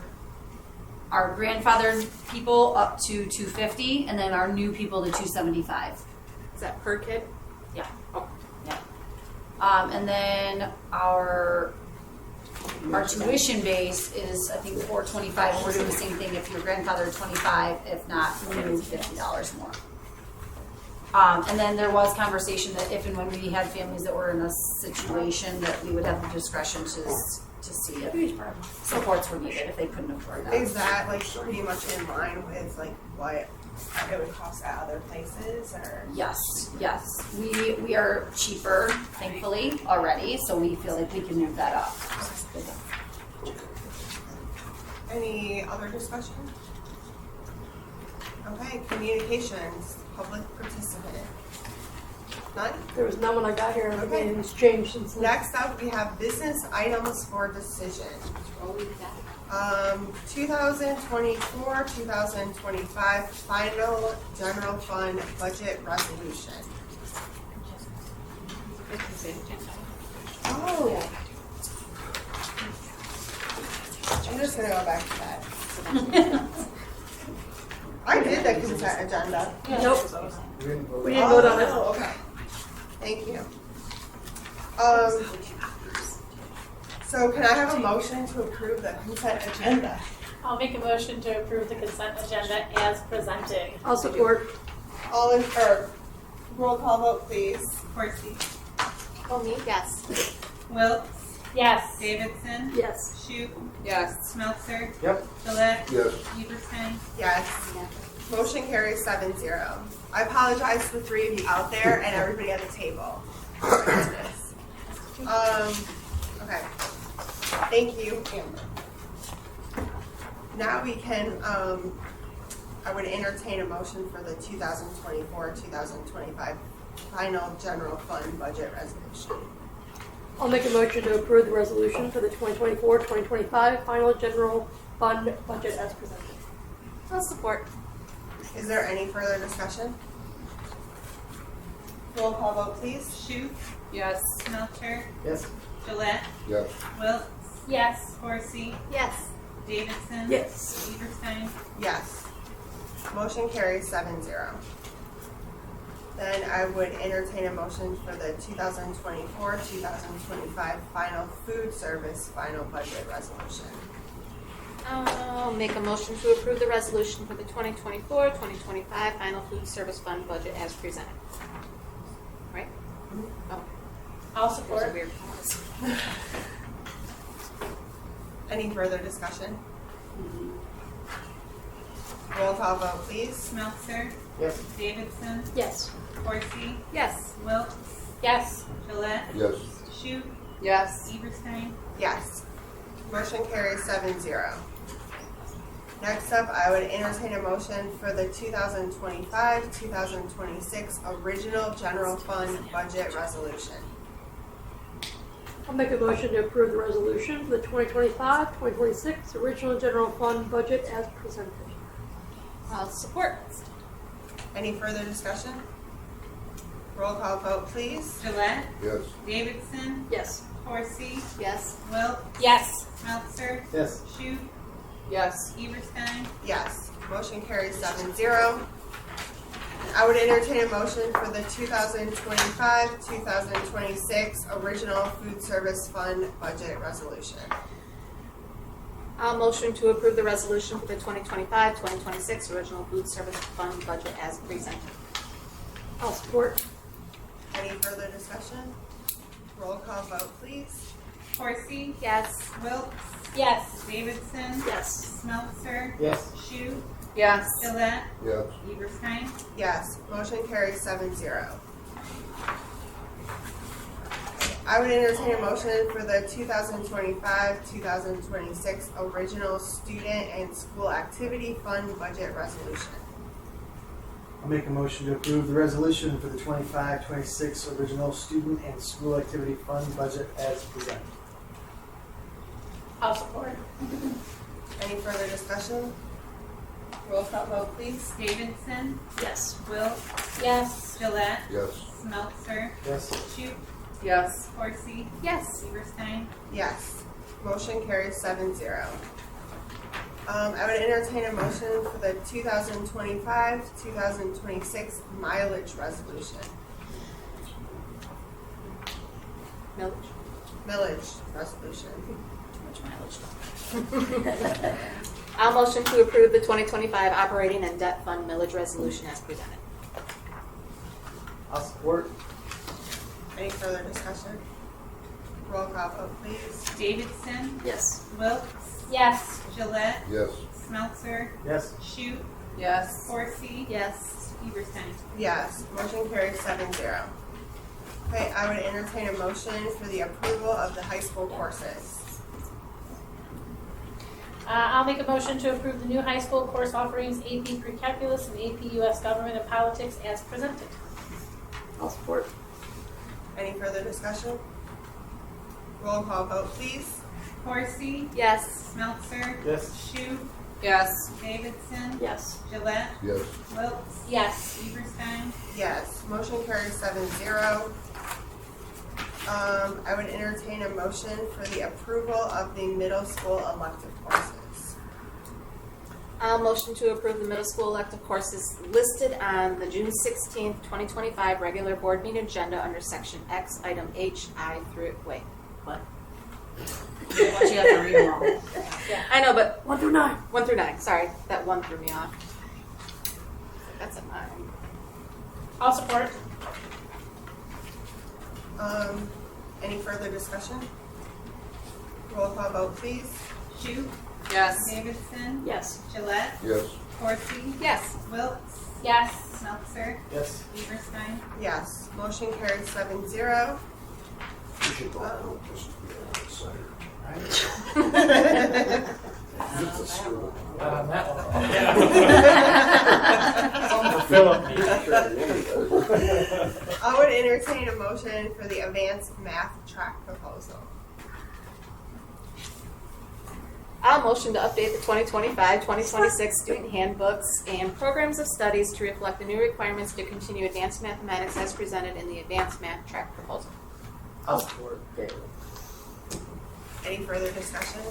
grandfathered people up to $250, and then our new people to $275. Is that per kid? And then our tuition base is, I think, $425, and we're doing the same thing if your grandfather $25, if not, we move $50 more. And then there was conversation that if and when we had families that were in a situation that we would have the discretion to see if supports were needed if they couldn't afford that. Is that like pretty much in line with like what it would cost at other places, or? Yes. We are cheaper, thankfully, already, so we feel like we can move that up. Any other discussion? Okay, communications, public participant. None? There was none when I got here, and Okay. it's changed since then. Next up, we have business items for decision. 2024, 2025 final general fund budget resolution. Oh. I'm just gonna go back to that. I did the consent agenda. Nope. We didn't vote. We didn't vote on it. Oh, okay. Thank you. So can I have a motion to approve the consent agenda? I'll make a motion to approve the consent agenda as presented. I'll support. Roll call vote, please. Horsey, Oh, me? Yes. Wilkes, Yes. Davidson, Yes. Shute, Yes. Smeltzer, Yep. Gillette, Yes. Everson. Yes. Motion carries 7-0. I apologize to the 3 of you out there and everybody at the table. Okay. Thank you, Amber. Now we can, I would entertain a motion for the 2024-2025 final general fund budget resolution. I'll make a motion to approve the resolution for the 2024-2025 final general fund budget as presented. I'll support. Is there any further discussion? Roll call vote, please. Shute, Yes. Smeltzer, Yes. Gillette, Yes. Wilkes, Yes. Horsey, Yes. Davidson. Yes. Everson. Yes. Motion carries 7-0. Then I would entertain a motion for the 2024-2025 final food service final budget resolution. I'll make a motion to approve the resolution for the 2024-2025 final food service fund budget as presented. Right? Oh, I'll there's a support. weird pause. Any further discussion? Roll call vote, please. Smeltzer, Yes. Davidson, Yes. Horsey, Yes. Wilkes, Yes. Gillette, Yes. Shute, Yes. Everson. Yes. Motion carries 7-0. Next up, I would entertain a motion for the 2025-2026 original general fund budget resolution. I'll make a motion to approve the resolution for the 2025-2026 original general fund budget as presented. I'll support. Any further discussion? Roll call vote, please. Gillette, Yes. Davidson, Yes. Horsey, Yes. Wilk, Yes. Meltzer, Yes. Shute, Yes. Eberstein, Yes. Motion carries 7-0. I would entertain a motion for the 2025-2026 original food service fund budget resolution. I'll motion to approve the resolution for the 2025-2026 original food service fund budget as presented. I'll support. Any further discussion? Roll call vote, please. Horsey, Yes. Wilk, Yes. Davidson, Yes. Smeltzer, Yes. Shute, Yes. Gillette, Yes. Eberstein, Yes, motion carries 7-0. I would entertain a motion for the 2025-2026 original student and school activity fund budget resolution. I'll make a motion to approve the resolution for the 25-26 original student and school activity fund budget as presented. I'll support. Any further discussion? Roll call vote, please. Davidson, Yes. Wilk, Yes. Gillette, Yes. Smeltzer, Yes. Shute, Yes. Horsey, Yes. Eberstein, Yes, motion carries 7-0. I would entertain a motion for the 2025-2026 mileage resolution. Millage resolution. I'll motion to approve the 2025 operating and debt fund millage resolution as presented. I'll support. Any further discussion? Roll call vote, please. Davidson, Yes. Wilk, Yes. Gillette, Yes. Smeltzer, Yes. Shute, Yes. Horsey, Yes. Eberstein. Yes, motion carries 7-0. Okay, I would entertain a motion for the approval of the high school courses. I'll make a motion to approve the new high school course offerings AP Pre-Calculus and AP US Government and Politics as presented. I'll support. Any further discussion? Roll call vote, please. Horsey, Yes. Smeltzer, Yes. Shute, Yes. Davidson, Yes. Gillette, Yes. Wilkes, Yes. Eberstein, Yes, motion carries 7-0. I would entertain a motion for the approval of the middle school elective courses. I'll motion to approve the middle school elective courses listed on the June 16th, 2025 regular board meeting agenda under section X, item H, I through, wait, what? You have to read them all. I know, but 1 through 9. 1 through 9, sorry, that one threw me off. That's a 9. I'll support. Any further discussion? Roll call vote, please. Shute, Yes. Davidson, Yes. Gillette, Yes. Horsey, Yes. Wilkes, Yes. Smeltzer, Yes. Eberstein, Yes, motion carries 7-0. You should go out just to be an outsider. It's a screw. that one. Fill up me. I would entertain a motion for the advanced math track proposal. I'll motion to update the 2025-2026 student handbooks and programs of studies to reflect the new requirements to continue advanced mathematics as presented in the advanced math track proposal. I'll support. Any further discussion?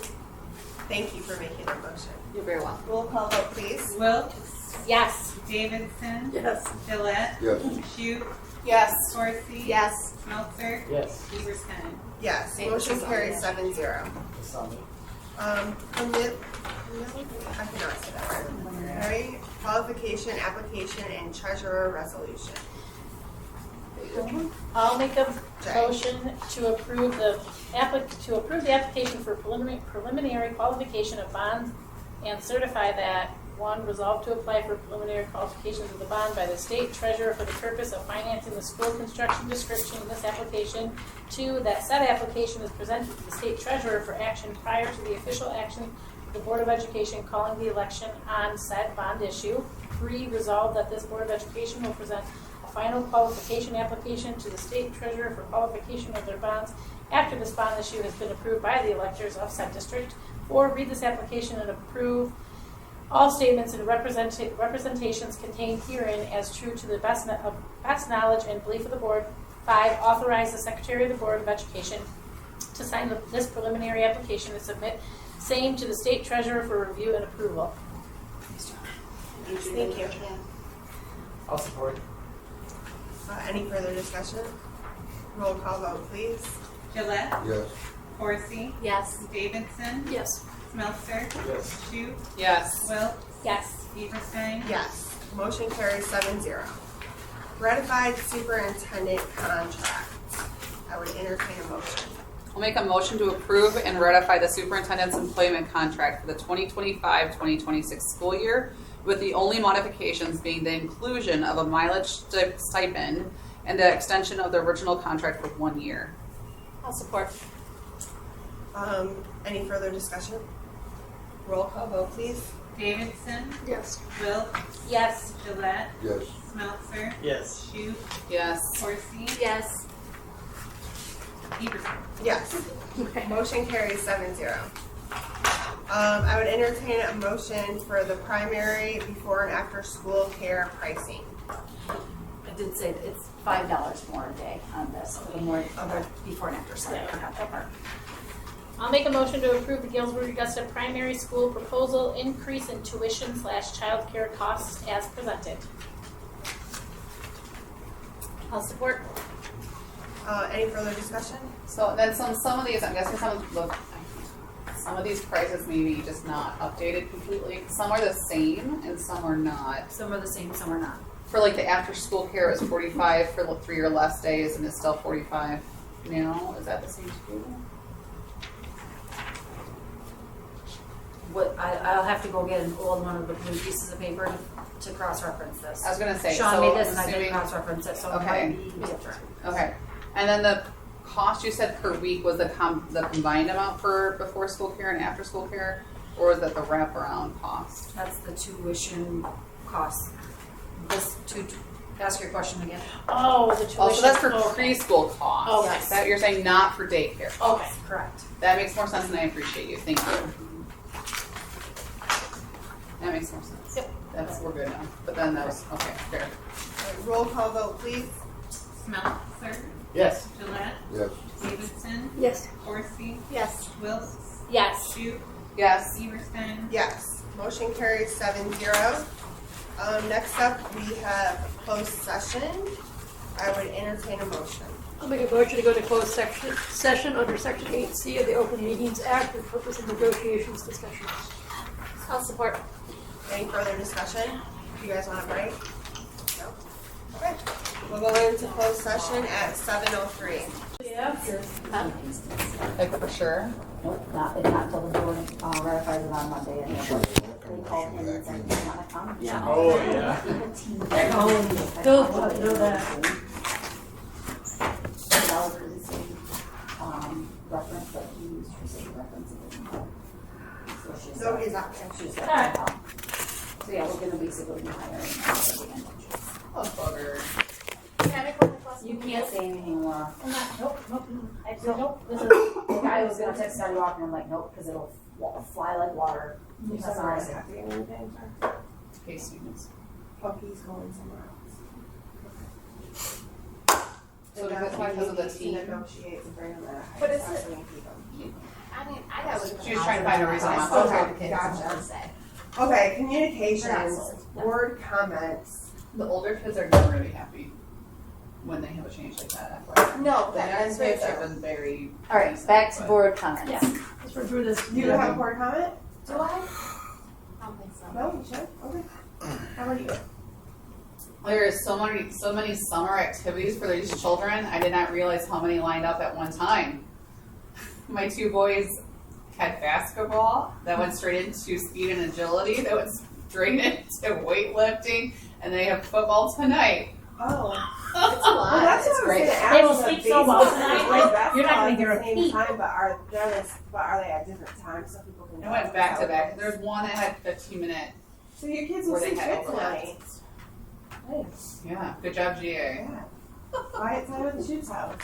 Thank you for making the motion. You're very welcome. Roll call vote, please. Wilkes, Yes. Davidson, Yes. Gillette, Yes. Shute, Yes. Horsey, Yes. Smeltzer, Yes. Eberstein. Yes, Thank motion you. carries 7-0. That's on me. I cannot say that right. Alright, qualification, application, and treasurer resolution. I'll make a Jay. motion to approve the application for preliminary qualification of bonds and certify that, 1, resolve to apply for preliminary qualifications of the bond by the state treasurer for the purpose of financing the school construction description in this application. 2, that said application is presented to the state treasurer for action prior to the official action the Board of Education calling the election on said bond issue. 3, resolve that this Board of Education will present a final qualification application to the state treasurer for qualification of their bonds after this bond issue has been approved by the electors of said district. 4, read this application and approve all statements and representations contained herein as true to the best knowledge and belief of the board. 5, authorize the Secretary of the Board of Education to sign this preliminary application and submit same to the state treasurer for review and approval. Thank you. I'll support. Any further discussion? Roll call vote, please. Gillette, Yes. Horsey, Yes. Davidson, Yes. Smeltzer, Yes. Shute, Yes. Wilk, Yes. Everstein, Yes. Motion carries 7-0. Ratified superintendent contract. I would entertain a motion. I'll make a motion to approve and ratify the superintendent's employment contract for the 2025-2026 school year, with the only modifications being the inclusion of a mileage stipend and the extension of the original contract for 1 year. I'll support. Any further discussion? Roll call vote, please. Davidson, Yes. Wilk, Yes. Gillette, Yes. Smeltzer, Yes. Shute, Yes. Horsey, Yes. Everstein. Yes. Motion carries 7-0. I would entertain a motion for the primary before and after school care pricing. I did say that it's $5 more a day on this, for the more, before and after, sorry, I forgot that part. I'll make a motion to approve the Galesburg-Augusta primary school proposal increase in tuition/childcare costs as presented. I'll support. Any further discussion? So then some of these, I'm guessing some of these prices maybe just not updated completely. Some are the same and some are not. Some are the same, some are not. For like the after school care, it was 45 for 3 or less days, and it's still 45 now. Is that the same too? What, I'll have to go get an old one of the blue pieces of paper to cross-reference this. I was gonna say. Sean so made this I'm and I didn't assuming- cross-reference it, so it Okay. might be different. Okay, and then the cost you said per week was the combined amount for before school care and after school care, or was that the wraparound cost? That's the tuition cost. Ask your question again. Oh, the tuition. Oh, so that's for okay. preschool costs. Okay. Yes. That you're saying not for daycare costs. Okay. Correct. That makes more sense, and I appreciate you. Thank you. That makes more sense. Yep. We're good now. But then that was okay. Fair. Roll call vote, please. Smeltzer, Yes. Gillette, Yes. Davidson, Yes. Horsey, Yes. Wilk, Yes. Shute, Yes. Everstein, Yes. Motion carries 7-0. Next up, we have closed session. I would entertain a motion. I'll make a motion to go to closed session under Section 8C of the Open Meetings Act for the purpose of negotiations discussions. I'll support. Any further discussion? Do you guys want a break? No? Okay. We'll go into closed session at 7:03. Yeah. Like for sure. Nope, not until the board ratifies it on Monday. And Sure, then that they comes called from him that and said, thing. "You wanna come?" Yeah. Oh, yeah. Don't know that. That was the same reference that he used for same reference. So she's Nobody's up there. she's got to help. So yeah, we're gonna basically be hiring her again. Oh, bugger. Can I make one request? You can't say anything more. Nope. I said nope. This is, the guy was gonna text Scotty Walker, and I'm like, nope, because it'll fly like water. That's all right. Case students. Oh, he's going somewhere else. So that's why because of the To team. negotiate and bring them at a But higher is it- salary and keep them. I mean, I got what She was trying to find a reason not to. Okay, gotcha. Okay, communications, board comments. The older kids are never really happy when they have a change like that. No, The that younger is very kids have true. been very. All right, back to board comments. Yeah. Let's run through this. Do you have a board comment? Do I? I don't think so. No, you should. Okay. How about you? There is so many summer activities for these children. I did not realize how many lined up at one time. My 2 boys had basketball that went straight into speed and agility, that went straight into weightlifting, and they have football tonight. Oh. It's a lot. Well, that's It's what great. I was They gonna will ask. sleep the so well baseball tonight, and like, basketball you're not gonna at hear the a same peep. time, but are they at different times so people can? I went back to back. There's one that had 15-minute. So your kids will where they sleep had good overlap. tonight. Nice. Yeah, good job, GA. Yeah. Quiet time at the shoot's house.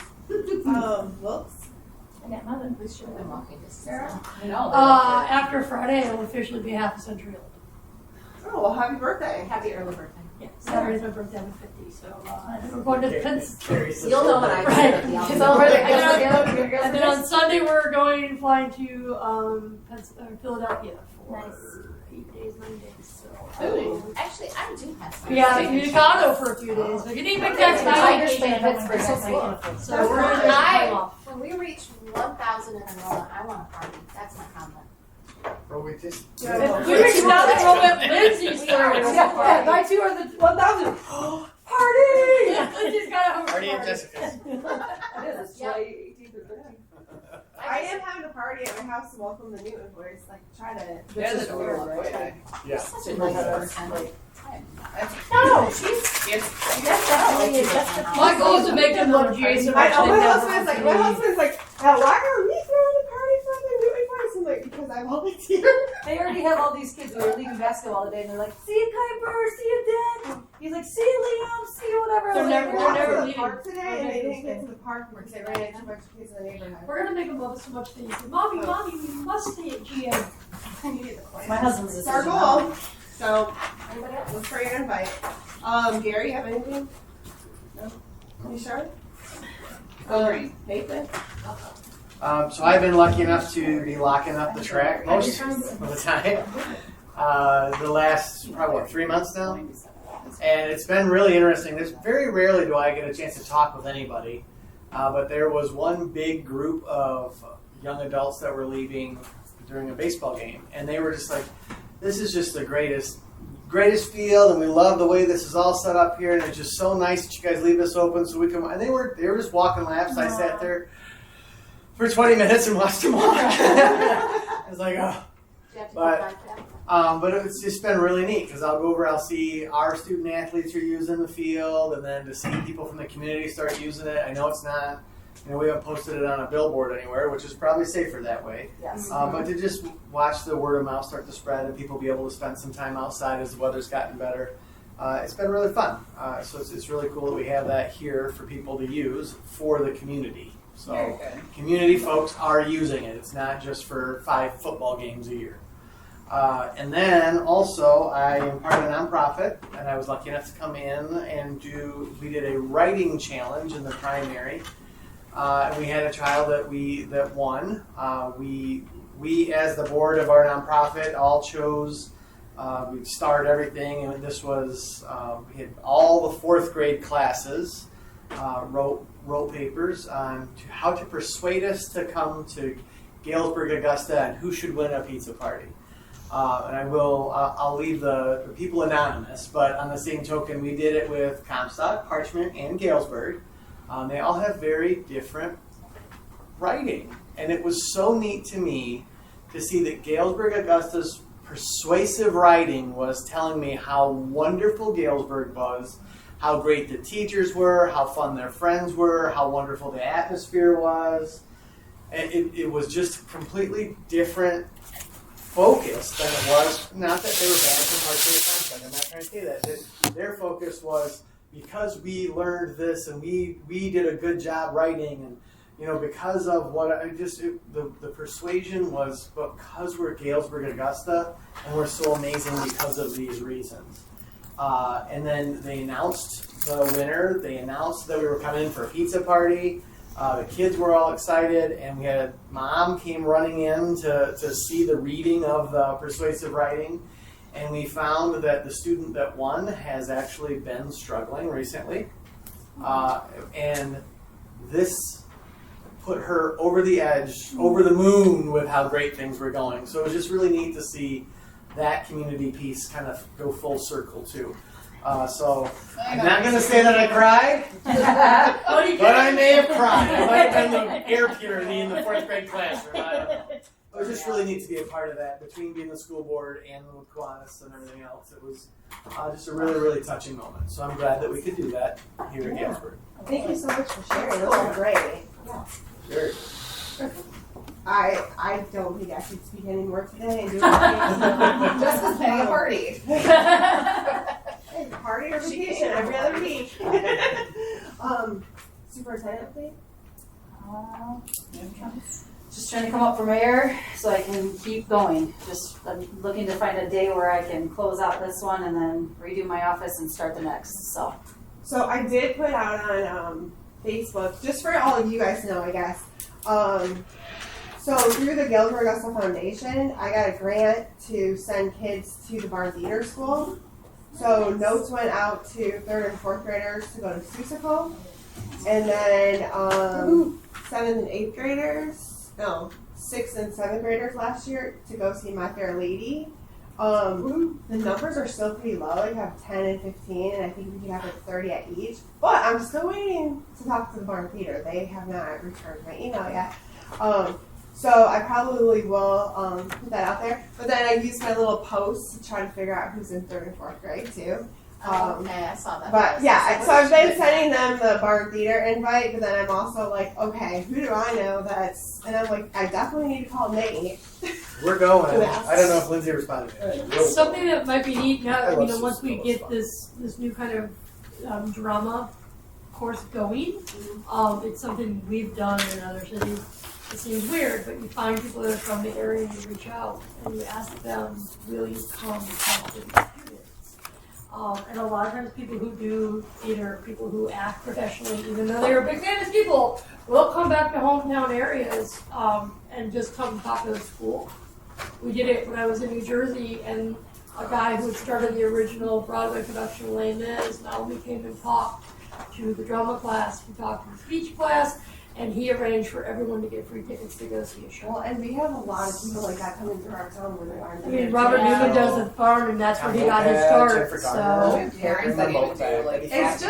Wilkes. I got nothing. We should have been walking distance. Sarah? I know. After Friday, I will officially be half a century old. Oh, well, happy birthday. Happy early birthday. Yeah, Saturday's my birthday. I'm 50, so we're going to You'll know when I Right. visit the Celebrate office. it. And then on Sunday we're flying to Philadelphia for Nice. 8 days, 9 days. So Ooh. Actually, I do have some. yeah, Chicago for a few days. But if you need my text, My I Tigers play in Pittsburgh next week. So we're gonna take time off. When we reach 1,000 in enrollment, I want a party. That's my comment. Well, we just. If we reach 1,000 enrollment, Lindsay's We are. starting. Yeah, my two are the 1,000. Party! Lindsay's got to have a Party at party. Jessica's. I am having a party at my house to welcome the Newton boys. Like, try to. Yeah, the door locked way. Yeah. Such a nice person. No, Yes, my goal is to make them love Jason. My husband's like, why are we throwing a party for the Newton boys? I'm like, because I volunteer. They already have all these kids who are leaving basketball today, and they're like, "See you, Kuiper. See you, Dad." He's like, "See you, Liam. See you, whatever." They're I'm never- like, We went never to the leaving. park today, and they didn't get to the park because they ran into too much kids in the neighborhood. We're gonna make them love us so much things. Mommy, we must stay at GA. My husband's It's our decision. goal. So, anybody else? Look for your invite. Gary, you have anything? No? You sure? Nathan? So I've been lucky enough to be locking up the track most of the time. The last probably 3 months now, and it's been really interesting. There's very rarely do I get a chance to talk with anybody, but there was one big group of young adults that were leaving during a baseball game, and they were just like, "This is just the greatest field, and we love the way this is all set up here, and it's just so nice that you guys leave this open so we can." And they were just walking laps. I sat there for 20 minutes and watched them walk. I was like, oh. But it's just been really neat because I'll go over, I'll see our student athletes are using the field, and then to see people from the community start using it. I know it's not, we haven't posted it on a billboard anywhere, which is probably safer that way. Yes. But to just watch the word of mouth start to spread and people be able to spend some time outside as the weather's gotten better, it's been really fun. So it's really cool that we have that here for people to use for the community. So community folks are using it. It's not just for 5 football games a year. And then also I am part of a nonprofit, and I was lucky enough to come in and we did a writing challenge in the primary. And we had a child that won. We as the board of our nonprofit all chose, we starred everything, and this was, we had all the 4th grade classes wrote papers on how to persuade us to come to Galesburg-Augusta and who should win a pizza party. And I'll leave the people anonymous, but on the same token, we did it with Comstock, Parchment, and Galesburg. They all have very different writing, and it was so neat to me to see that Galesburg-Augusta's persuasive writing was telling me how wonderful Galesburg was, how great the teachers were, how fun their friends were, how wonderful the atmosphere was. And it was just completely different focus than it was. Not that they were bad for parts of the content. I'm not trying to say that. Their focus was because we learned this and we did a good job writing, and because of what the persuasion was because we're Galesburg-Augusta and we're so amazing because of these reasons. And then they announced the winner. They announced that we were coming in for a pizza party. The kids were all excited, and we had mom came running in to see the reading of the persuasive writing, and we found that the student that won has actually been struggling recently, and this put her over the edge, over the moon with how great things were going. So it was just really neat to see that community piece kind of go full circle too. So I'm not going to say that I cried, but I may have cried. I might have been the air purity in the 4th grade classroom. I don't know. it was just really neat to be a part of that between being the school board and with Kiwanis and everything else. It was just a really, really touching moment. So I'm glad that we could do that here at Galesburg. Thank you so much for sharing. Those are great. Sure. I don't think I should speak anymore today and do it. Just as many a party. Party or vacation every other week. Superintendent, please. Just trying to come up from air so I can keep going. I'm looking to find a day where I can close out this one and then redo my office and start the next. So I did put out on Facebook, just for all of you guys to know, I guess. So through the Galesburg-Augusta Foundation, I got a grant to send kids to the Barn Theater School. So notes went out to 3rd and 4th graders to go to Susical. And then 7th and 8th graders, 6th and 7th graders last year to go see My Fair Lady. The numbers are still pretty low. You have 10 and 15, and I think we can have like 30 at each. But I'm still waiting to talk to the Barn Theater. They have not returned my email yet. So I probably will put that out there. But then I used my little post to try to figure out who's in 3rd and 4th grade too. Okay, I saw that. But yeah, so I've been sending them the Barn Theater invite, but then I'm also like, okay, who do I know that's, and I'm like, I definitely need to call Nate. We're going. Yes. I don't know if Lindsay responded yet. Something that might be neat now, I love once we Susical, get it's fun. this new kind of drama course going, it's something we've done in other cities. It seems weird, but you find people that are from the area and you reach out and you ask them, will you come and talk to the students? And a lot of times people who do theater, people who act professionally, even though they're big famous people, will come back to hometown areas and just come and talk to the school. We did it when I was in New Jersey, and a guy who had started the original Broadway production of Les Mis, Naomi came and talked to the drama class, we talked to the speech class, and he arranged for everyone to get free tickets to go see a show. Well, and we have a lot of people like that coming through our town when they aren't. I mean, Robert Newman does the barn, and that's where he got his start. So Parents that even do like It's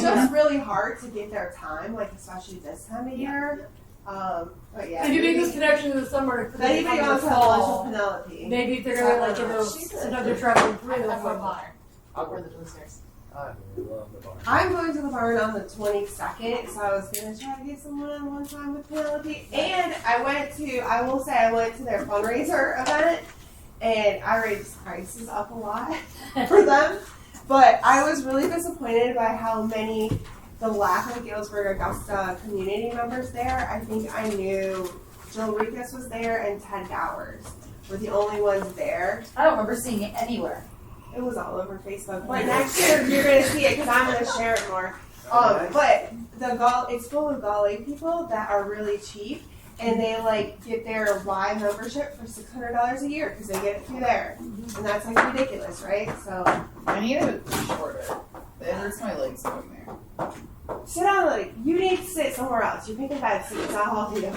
just really hard to get their time, like especially this time of year. But yeah. if you make this connection in the summer, Then they even come in on the fall. Penelope. Maybe they're gonna sometimes they're traveling through the by. I'll go to the listeners. I love the bar. I'm going to the barn on the 22nd, so I was gonna try to get some one-on-one time with Penelope. And I went to their fundraiser event, and I raised prices up a lot for them. But I was really disappointed by the lack of Galesburg-Augusta community members there. I think I knew Jill Rikas was there and Ted Gowers were the only ones there. I don't remember seeing it anywhere. It was all over Facebook. But next year you're going to see it because I'm going to share it more. But it's full of Gale people that are really cheap, and they get their Y membership for $600 a year because they get it through there, and that's ridiculous, right? So I need it shorter. It hurts my legs going there. sit down, you need to sit somewhere else. You're picking bad seats. I'll help you.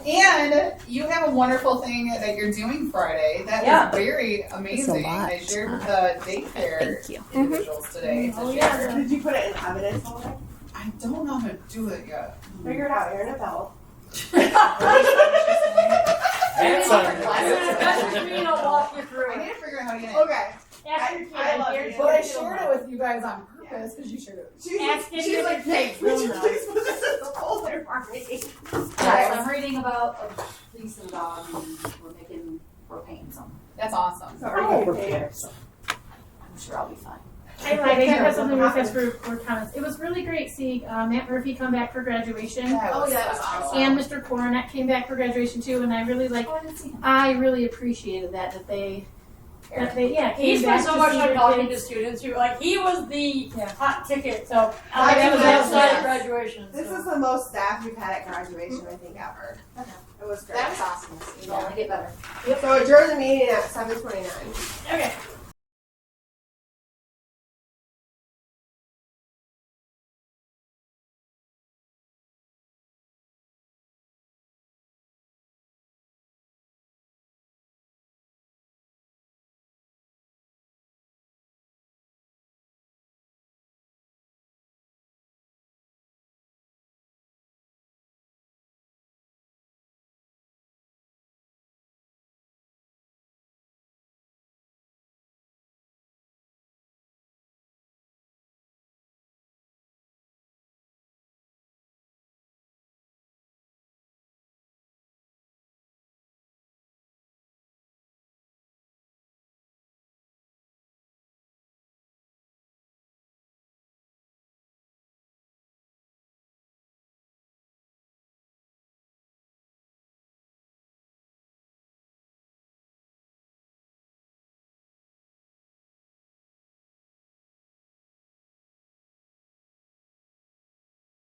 And you have a wonderful thing that you're doing Friday. That was very amazing. I shared with the daycare individuals today. Oh yeah. Did you put it in evidence already? I don't know how to do it yet. Figure it out. You're an adult. I'll walk you through I it. need to figure out how to get it. Okay. Ask your kid. I love Here's it. But I what shared it with you guys on purpose because you shared it. She's like, hey, would you please put this in the folder for me? Yes, I'm reading about a police and dog, and we're paying some. That's awesome. So are you okay? I'm sure I'll be fine. Hey, Mike, I have something real fast for comments. It was really great seeing Matt Murphy come back for graduation. That was awesome. And Mr. Coronet came back for graduation too, and I really I really appreciated that they came He spent back so to much see time their talking to kids. students who he was the hot ticket. So I that was think outside that's- of graduation. This so. is the most staff we've had at graduation, I think, ever. It was great. That was awesome. It'll only get better. So adjourn the meeting at 7:29. Okay.